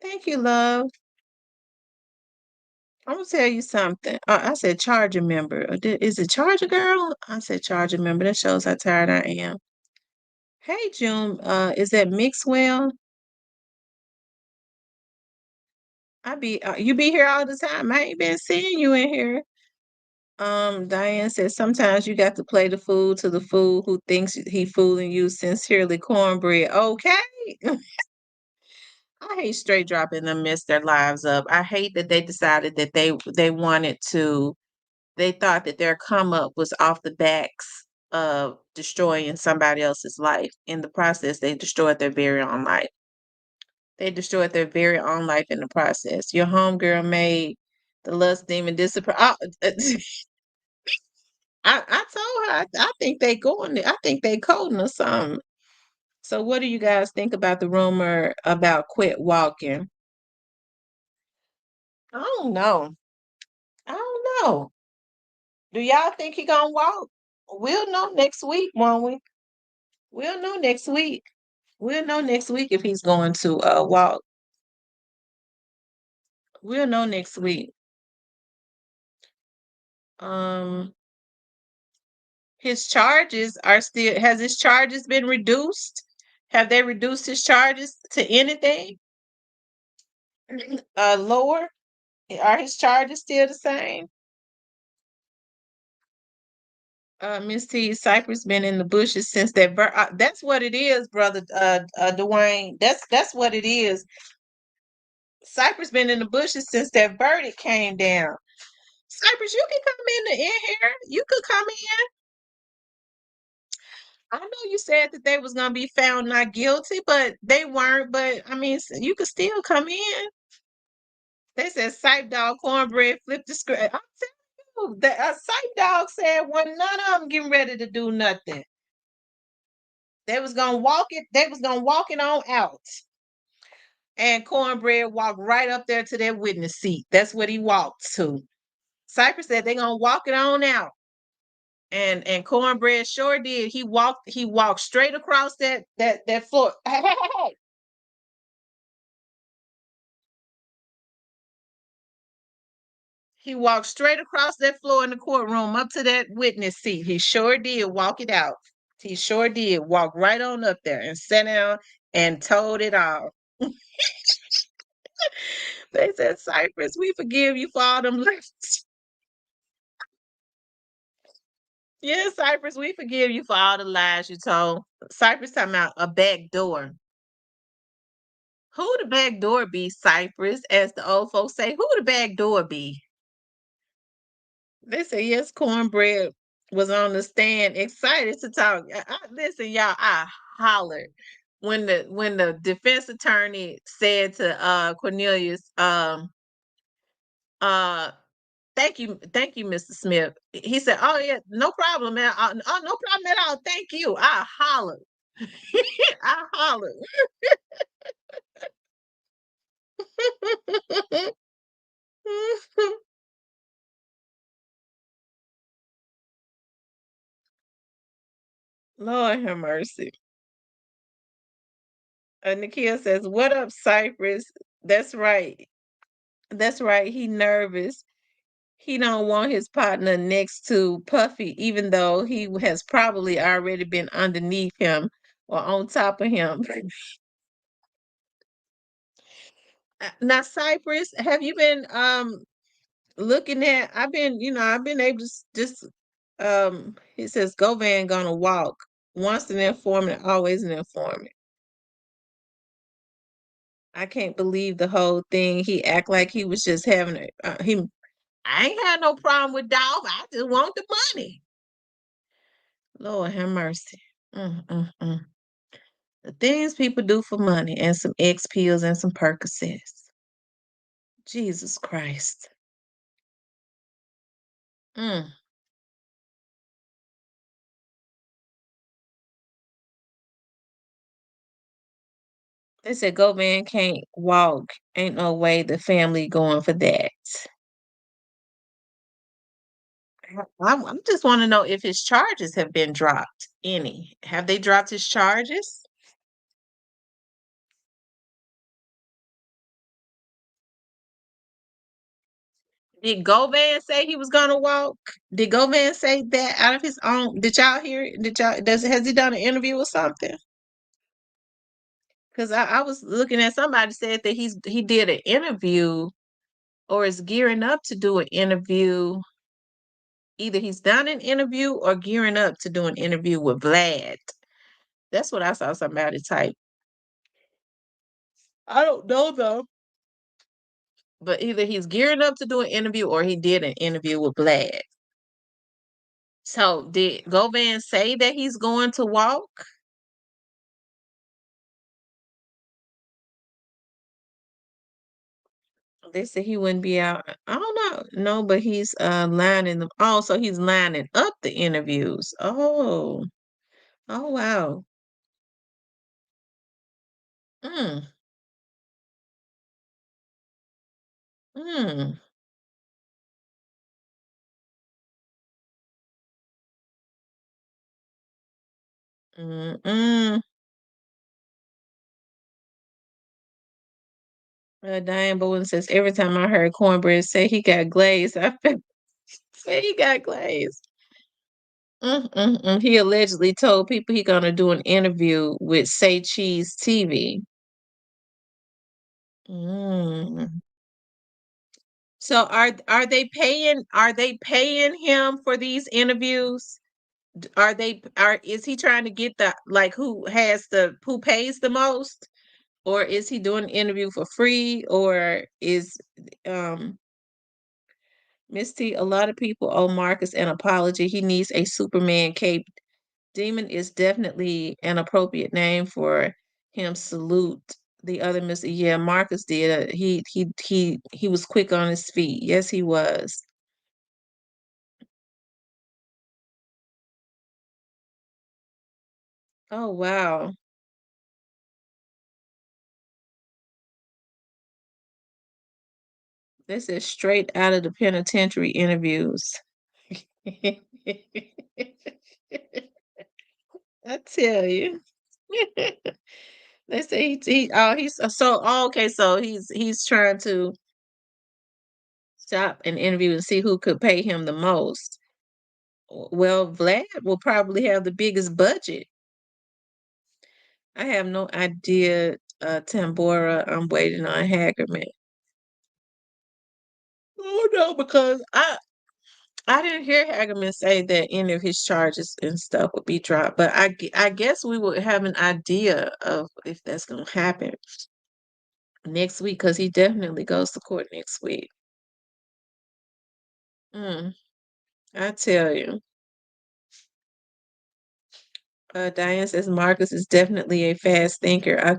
Thank you, love. I'm gonna tell you something. I said charger member. Is it charger girl? I said charger member. That shows how tired I am. Hey, June. Is that Mixwell? You be here all the time. I ain't been seeing you in here. Diane says sometimes you got to play the fool to the fool who thinks he fooling you. Sincerely, cornbread. Okay. I hate straight dropping them mess their lives up. I hate that they decided that they wanted to. They thought that their come up was off the backs of destroying somebody else's life. In the process, they destroyed their very own life. They destroyed their very own life in the process. Your homegirl made the lust demon disappear. I told her I think they going. I think they coding or something. So, what do you guys think about the rumor about quit walking? I don't know. I don't know. Do y'all think he gonna walk? We'll know next week, won't we? We'll know next week. We'll know next week if he's going to walk. We'll know next week. Um, his charges are still. Has his charges been reduced? Have they reduced his charges to anything? Lower? Are his charges still the same? Miss T, Cypress been in the bushes since that's what it is, brother. Dwayne. That's what it is. Cypress been in the bushes since that verdict came down. Cypress, you can come in here. You could come in. I know you said that they was gonna be found not guilty, but they weren't. But I mean, you could still come in. They said Cype Dog Cornbread flipped the script. I'm telling you, the Cype Dog said when none of them getting ready to do nothing. They was gonna walk it. They was gonna walk it on out. And Cornbread walked right up there to that witness seat. That's what he walked to. Cypress said they're gonna walk it on out. And Cornbread sure did. He walked straight across that floor. Hey, hey, hey, hey. He walked straight across that floor in the courtroom up to that witness seat. He sure did walk it out. He sure did walk right on up there and sat down and told it all. They said, Cypress, we forgive you for all them lies. Yeah, Cypress, we forgive you for all the lies you told. Cypress talking about a back door. Who the back door be, Cypress? As the old folks say, who the back door be? They say, yes, Cornbread was on the stand, excited to talk. Listen, y'all, I hollered when the defense attorney said to Cornelius, uh, thank you, Mr. Smith. He said, "Oh yeah, no problem, man. Oh, no problem at all. Thank you." I hollered. I hollered. Lord have mercy. Nakia says, "What up, Cypress?" That's right. That's right. He nervous. he don't want his partner next to Puffy, even though he has probably already been underneath him or on top of him. Now, Cypress, have you been looking at? I've been able to just he says Govan gonna walk. Once an informant, always an informant. I can't believe the whole thing. He act like he was just having he. I ain't had no problem with Dolph. I just want the money. Lord have mercy. Mm, mm, mm. The things people do for money and some X pills and some Percocets. Jesus Christ. Mm. They said Go Man can't walk. Ain't no way the family going for that. I just want to know if his charges have been dropped. Any? Have they dropped his charges? Did Govan say he was gonna walk? Did Govan say that out of his own? Did y'all hear it? Did y'all has he done an interview or something? Because I was looking at somebody said that he did an interview or is gearing up to do an interview. Either he's done an interview or gearing up to do an interview with Vlad. That's what I saw somebody type. I don't know though. But either he's gearing up to do an interview or he did an interview with Vlad. So did Govan say that he's going to walk? They said he wouldn't be out. I don't know. No, but he's lining them. Oh, so he's lining up the interviews. Oh, oh wow. Mm, mm, mm. Diane Bowen says every time I heard Cornbread say he got glazed, I say he got glazed. He allegedly told people he gonna do an interview with Say Cheese TV. Mm. So are they paying him for these interviews? Are is he trying to get the like who pays the most? Or is he doing an interview for free? Or is um Miss T, a lot of people owe Marcus an apology. He needs a Superman cape. Demon is definitely an appropriate name for him. Salute the other Mr. Yeah, Marcus did. He was quick on his feet. Yes, he was. Oh wow. This is straight out of the penitentiary interviews. I tell you. They say okay, so he's trying to stop an interview and see who could pay him the most. Well, Vlad will probably have the biggest budget. I have no idea, Tambora. I'm waiting on Hagerman. Oh no, because I didn't hear Hagerman say that any of his charges and stuff would be dropped, but I guess we would have an idea of if that's gonna happen next week because he definitely goes to court next week. Mm, I tell you. Diane says Marcus is definitely a fast thinker. I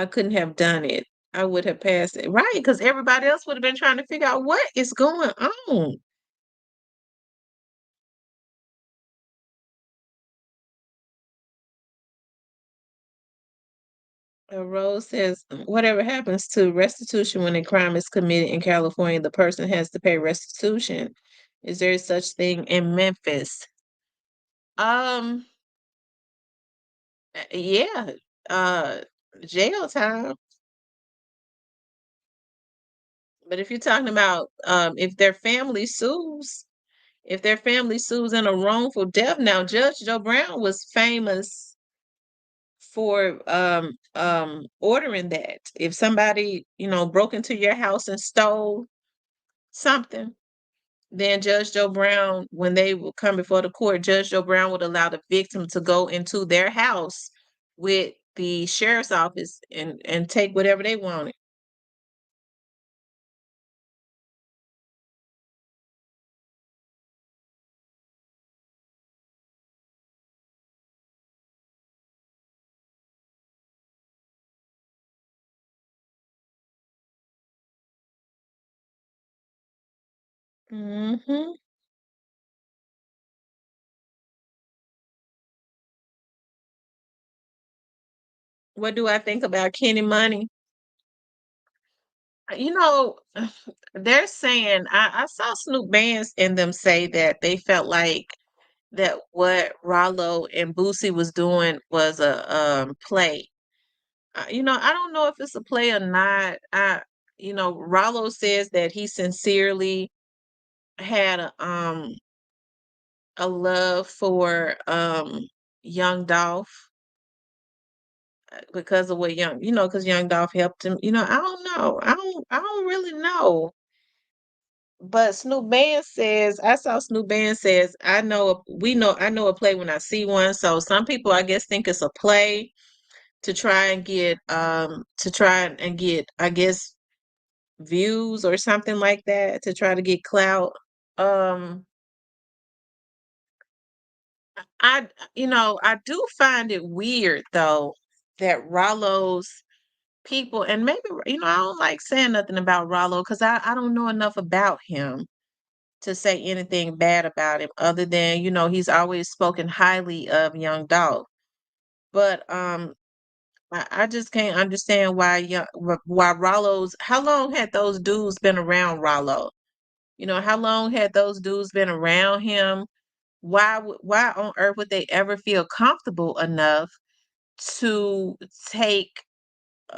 couldn't have done it. I would have passed it. Right, because everybody else would have been trying to figure out what is going on. Rose says, whatever happens to restitution when a crime is committed in California, the person has to pay restitution. Is there such thing in Memphis? Um, yeah, uh, jail time. But if you're talking about if their family sues, if their family sues in a wrongful death, now Judge Joe Brown was famous for ordering that. If somebody, broke into your house and stole something, then Judge Joe Brown, when they would come before the court, Judge Joe Brown would allow the victim to go into their house with the sheriff's office and take whatever they wanted. Hmm. What do I think about Kenny Money? You know, they're saying I saw Snoop Bands and them say that they felt like that what Rollo and Boosie was doing was a play. I don't know if it's a play or not. Rollo says that he sincerely had a love for young Dolph because of what because young Dolph helped him. I don't know. I don't really know. But Snoop Band says, I saw Snoop Band says, I know a play when I see one. So some people I guess think it's a play to try and get I guess views or something like that to try to get clout. Um I do find it weird though that Rollo's people and maybe I don't like saying nothing about Rollo because I don't know enough about him to say anything bad about him other than, he's always spoken highly of young Dolph. But I just can't understand why Rollo's how long had those dudes been around Rollo? How long had those dudes been around him? Why on earth would they ever feel comfortable enough to take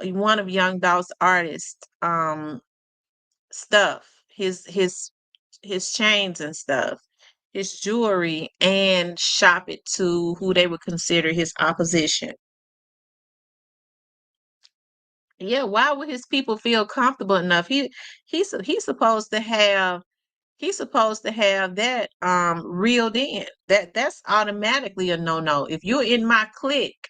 one of Young Dolph's artists stuff, his chains and stuff, his jewelry, and shop it to who they would consider his opposition. Yeah, why would his people feel comfortable enough? He's supposed to have that reeled in. That's automatically a no-no. If you're in my clique,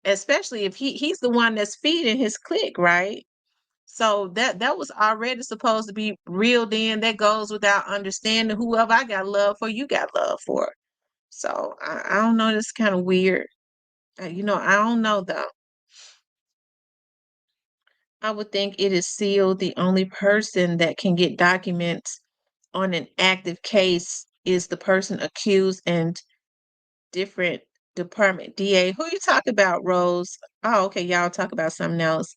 especially if he's the one that's feeding his clique, right? So that was already supposed to be reeled in. That goes without understanding. Whoever I got love for, you got love for. So I don't know. That's kind of weird. I don't know though. I would think it is sealed. The only person that can get documents on an active case is the person accused and different department DA. Who you talk about, Rose? Oh, okay. Y'all talk about something else.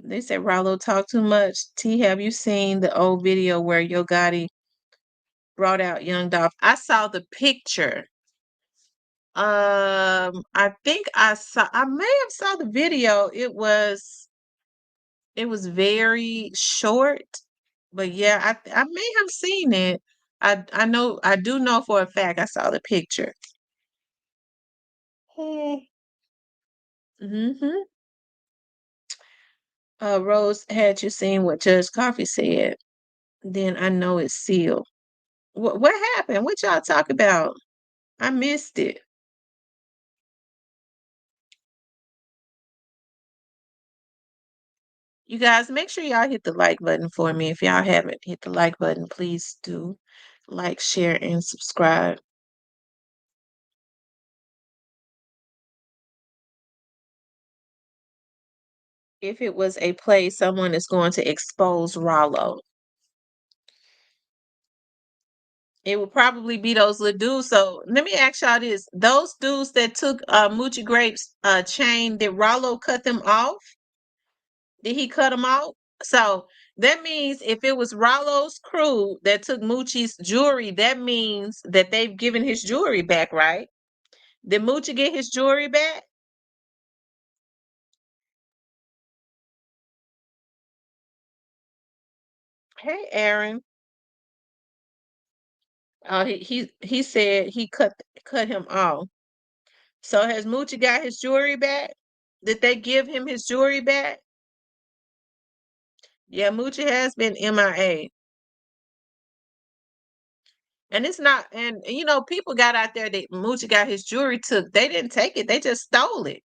They said Rollo talked too much. T, have you seen the old video where Yo Gotti brought out Young Dolph? I saw the picture. I think I may have saw the video. It was very short, but yeah, I may have seen it. I do know for a fact I saw the picture. Mm-hmm. Rose, had you seen what Judge Coffee said, then I know it's sealed. What happened? What y'all talk about? I missed it. You guys, make sure y'all hit the like button for me. If y'all haven't hit the like button, please do like, share, and subscribe. If it was a play, someone is going to expose Rollo. It would probably be those little dudes. So let me ask y'all this. Those dudes that took Moochie Grape's chain, did Rollo cut them off? Did he cut them off? So that means if it was Rollo's crew that took Moochie's jewelry, that means that they've given his jewelry back, right? Did Moochie get his jewelry back? Hey, Aaron. Oh, he said he cut him off. So has Moochie got his jewelry back? Did they give him his jewelry back? Yeah, Moochie has been MIA. And it's not, and you know, people got out there that Moochie got his jewelry took. They didn't take it, they just stole it.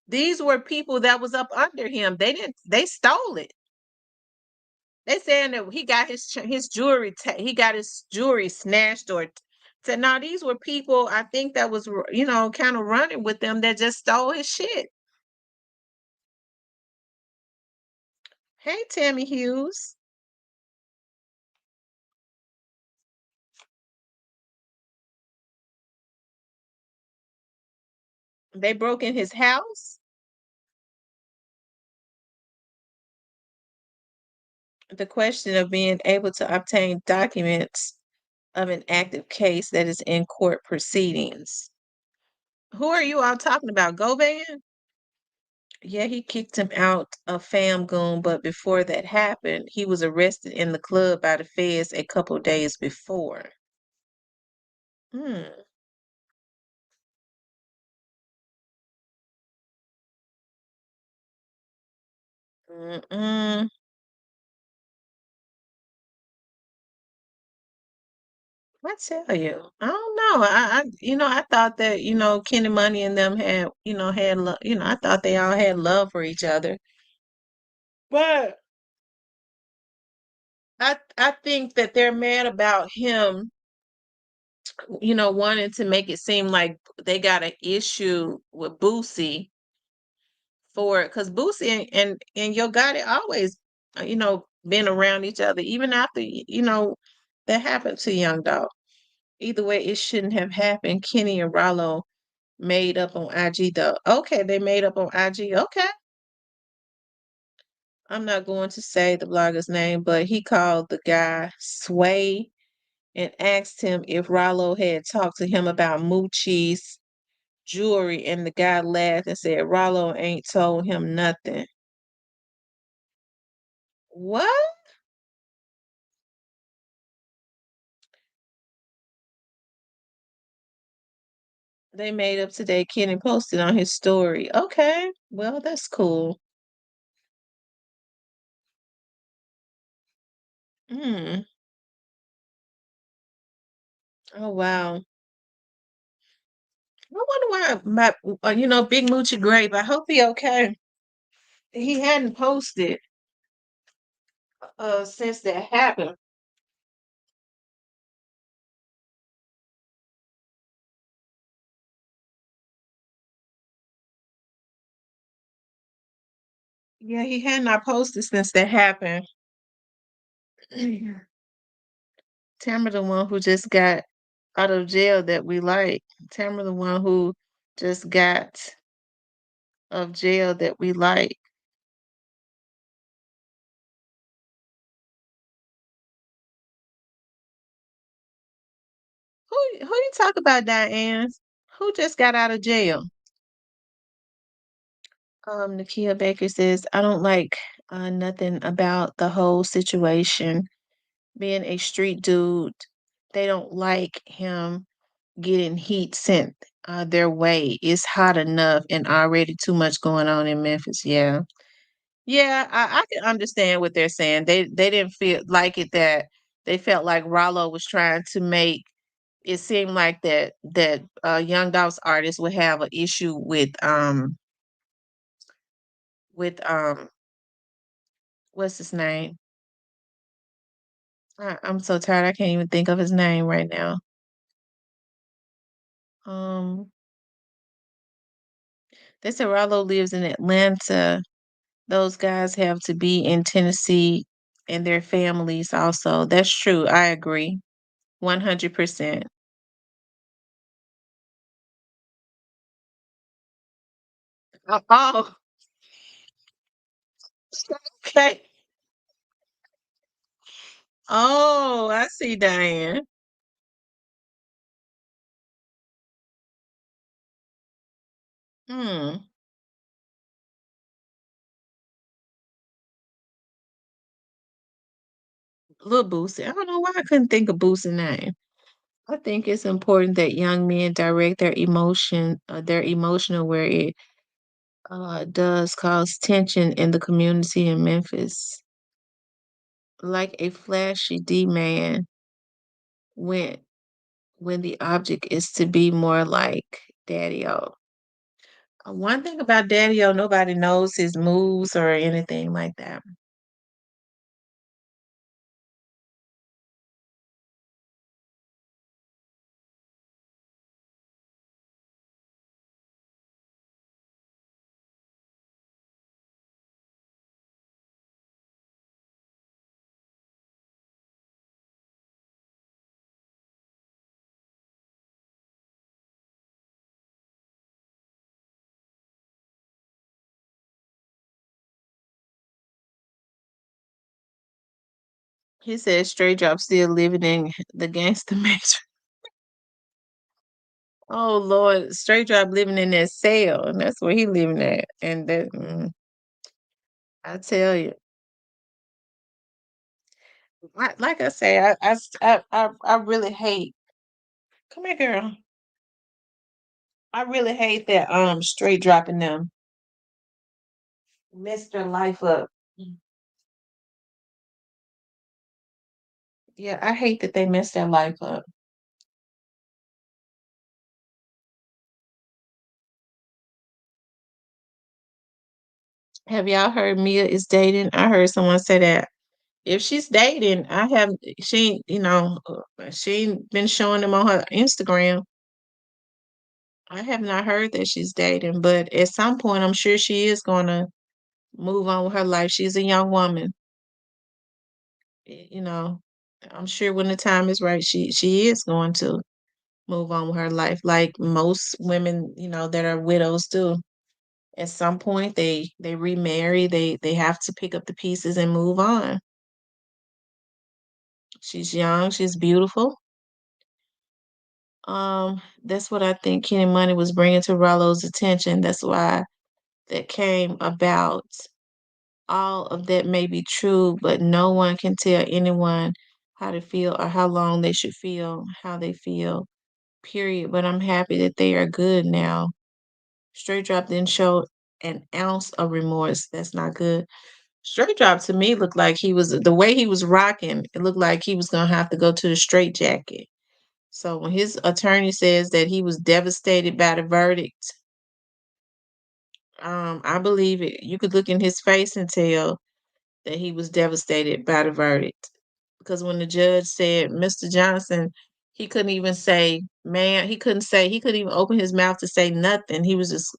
These were people that was up under him. They stole it. They saying that he got his jewelry, he got his jewelry snatched or said, no, these were people I think that was, you know, kind of running with them that just stole his shit. Hey, Tammy Hughes. They broke in his house. The question of being able to obtain documents of an active case that is in court proceedings. Who are you all talking about? Govan? Yeah, he kicked him out of Fam Goon, but before that happened, he was arrested in the club by the feds a couple days before. Hmm. Mm-mm. I tell you, I don't know. You know, I thought that, you know, Kenny Money and them had, you know, you know, I thought they all had love for each other. But I think that they're mad about him, you know, wanting to make it seem like they got an issue with Boosie for it, because Boosie and Yo Gotti always, you know, been around each other, even after, you know, that happened to Young Dog. Either way, it shouldn't have happened. Kenny and Rollo made up on IG though. Okay, they made up on IG. Okay. I'm not going to say the blogger's name, but he called the guy Sway and asked him if Rollo had talked to him about Moochie's jewelry, and the guy laughed and said Rollo ain't told him nothing. What? They made up today. Kenny posted on his story. Okay, well, that's cool. Hmm. Oh, wow. I wonder why you know, Big Moochie Grape. I hope he okay. He hadn't posted since that happened. Yeah, he had not posted since that happened. Tamara, the one who just got out of jail that we like. Tamara, the one who just got of jail that we like. Who you talk about, Diane? Who just got out of jail? Nakia Baker says, I don't like nothing about the whole situation. Being a street dude, they don't like him getting heat sent their way. It's hot enough and already too much going on in Memphis. Yeah. Yeah, I can understand what they're saying. They didn't feel like it, that they felt like Rollo was trying to make it seem like that Young Dolph's artist would have an issue with what's his name? I'm so tired. I can't even think of his name right now. Um, they said Rollo lives in Atlanta. Those guys have to be in Tennessee and their families also. That's true. I agree. 100%. Oh, okay. Oh, I see, Diane. Hmm. Little Boosie. I don't know why I couldn't think of Boosie's name. I think it's important that young men direct their emotional where it does cause tension in the community in Memphis. Like a flashy D man when when the object is to be more like Daddy O. One thing about Daddy O, nobody knows his moves or anything like that. He said Straight Drop still living in the gangster matrix. Oh Lord, Straight Drop living in that cell, and that's where he living at. And that, I tell you, like I say, I really hate. Come here, girl. I really hate that Straight dropping them messed their life up. Yeah, I hate that they messed their life up. Have y'all heard Mia is dating? I heard someone say that if she's dating, she ain't, she ain't been showing them on her Instagram. I have not heard that she's dating, but at some point, I'm sure she is going to move on with her life. She's a young woman, you know. I'm sure when the time is right, she is going to move on with her life, like most women, that are widows do. At some point, they remarry. They have to pick up the pieces and move on. She's young. She's beautiful. That's what I think Kenny Money was bringing to Rollo's attention. That's why that came about. All of that may be true, but no one can tell anyone how to feel or how long they should feel, how they feel, period. But I'm happy that they are good now. Straight Drop didn't show an ounce of remorse. That's not good. Straight Drop to me looked like the way he was rocking, it looked like he was going to have to go to the straight jacket. So when his attorney says that he was devastated by the verdict, I believe it. You could look in his face and tell that he was devastated by the verdict. Because when the judge said, Mr. Johnson, he couldn't even say, man, he couldn't even open his mouth to say nothing. He was just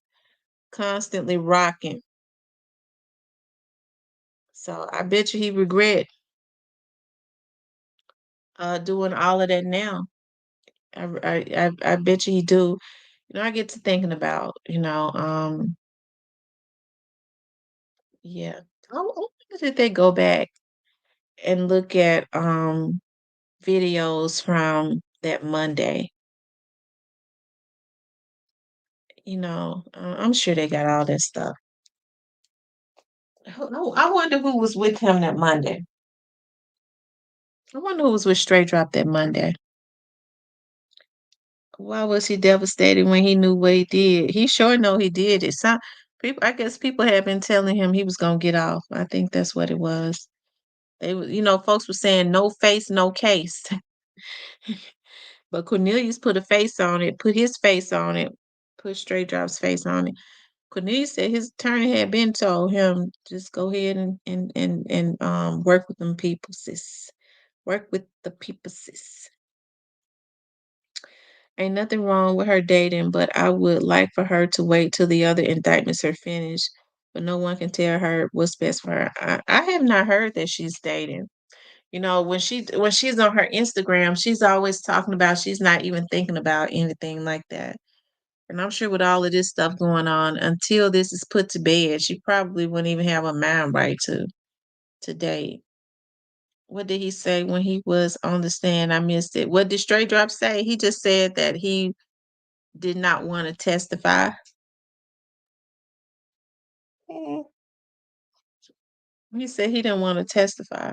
constantly rocking. So I bet you he regret doing all of that now. I bet you he do. I get to thinking about, yeah. I wonder if they go back and look at videos from that Monday. I'm sure they got all that stuff. I wonder who was with him that Monday. I wonder who was with Straight Drop that Monday. Why was he devastated when he knew what he did? He sure know he did it. Some people, I guess, people had been telling him he was gonna get off. I think that's what it was. Folks were saying no face, no case. But Cornelius put a face on it, put his face on it, put Straight Drop's face on it. Cornelius said his attorney had been told him just go ahead and work with them people, sis. Work with the people, sis. Ain't nothing wrong with her dating, but I would like for her to wait till the other indictments are finished. But no one can tell her what's best for her. I have not heard that she's dating. When she's on her Instagram, she's always talking about she's not even thinking about anything like that. And I'm sure with all of this stuff going on, until this is put to bed, she probably wouldn't even have a mind right to date. What did he say when he was on the stand? I missed it. What did Straight Drop say? He just said that he did not want to testify. Mm. He said he didn't want to testify.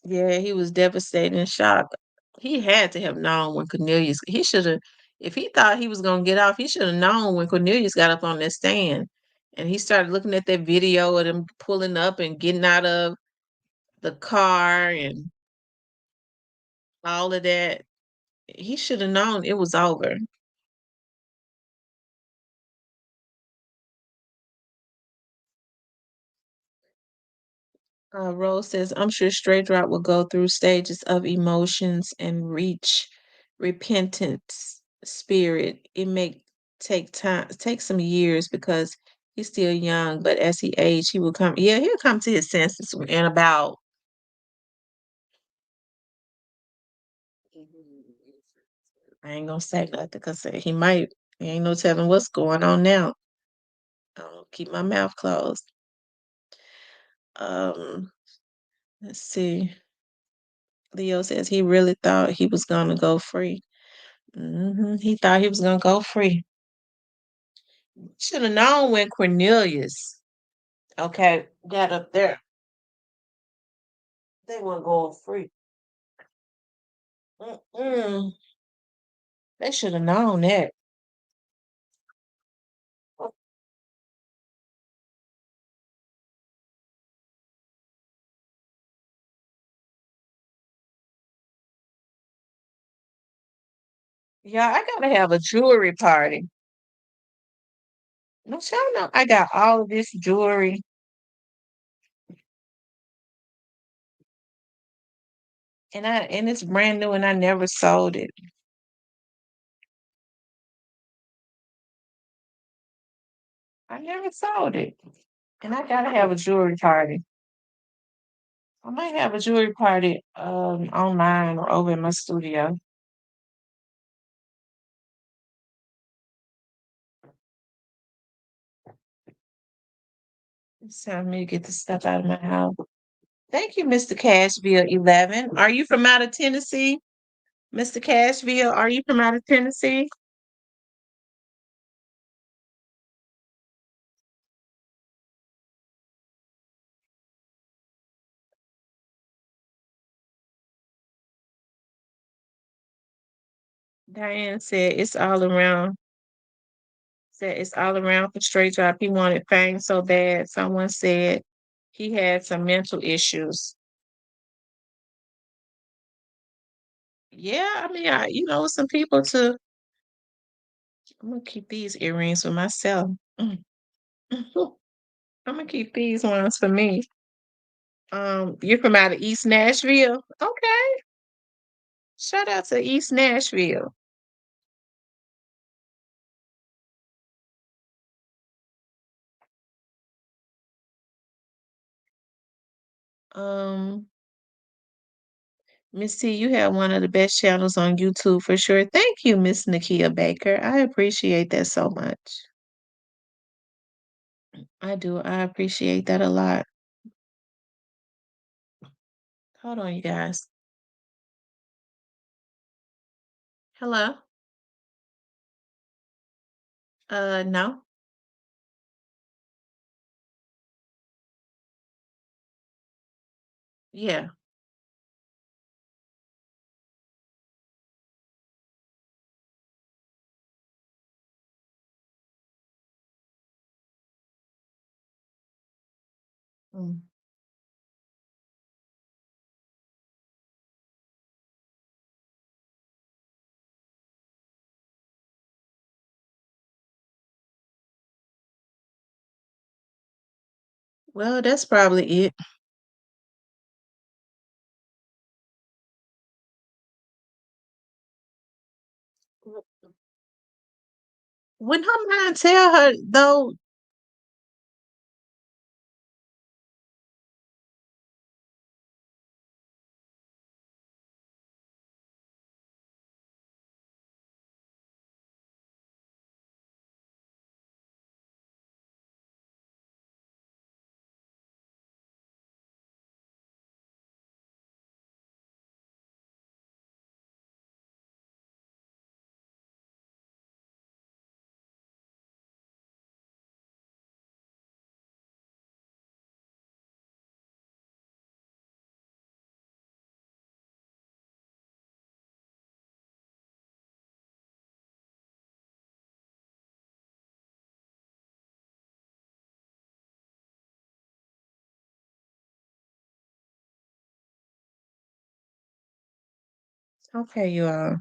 Yeah, he was devastated and shocked. He had to have known when Cornelius he should have if he thought he was gonna get off, he should have known when Cornelius got up on that stand and he started looking at that video of them pulling up and getting out of the car and all of that. He should have known it was over. Rose says, I'm sure Straight Drop will go through stages of emotions and reach repentance spirit. It may take some years because he's still young, but as he age, he will come. Yeah, he'll come to his senses in about. I ain't gonna say nothing because he might. He ain't no telling what's going on now. I'll keep my mouth closed. Um, let's see. Leo says he really thought he was gonna go free. He thought he was gonna go free. Should have known when Cornelius, okay, got up there. They weren't going free. Mm-mm. They should have known that. Yeah, I gotta have a jewelry party. Don't y'all know I got all of this jewelry and it's brand new and I never sold it. I never sold it. And I gotta have a jewelry party. I might have a jewelry party online or over in my studio. It's time for me to get the stuff out of my house. Thank you, Mr. Cashville 11. Are you from out of Tennessee? Mr. Cashville, are you from out of Tennessee? Diane said it's all around. Said it's all around for straight drop. He wanted fame so bad. Someone said he had some mental issues. Yeah, I mean, some people to. I'm gonna keep these earrings for myself. I'm gonna keep these ones for me. You're from out of East Nashville. Okay, shout out to East Nashville. Um, Miss T, you have one of the best channels on YouTube for sure. Thank you, Miss Nakia Baker. I appreciate that so much. I do. I appreciate that a lot. Hold on, you guys. Hello? No. Yeah. Mm. Well, that's probably it. When her mind tell her though, Okay, you all.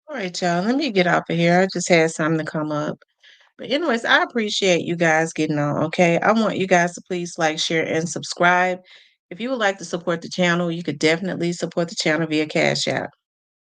All right, y'all. Let me get off of here. I just had something to come up. But anyways, I appreciate you guys getting on. Okay. I want you guys to please like, share, and subscribe. If you would like to support the channel, you could definitely support the channel via Cash App.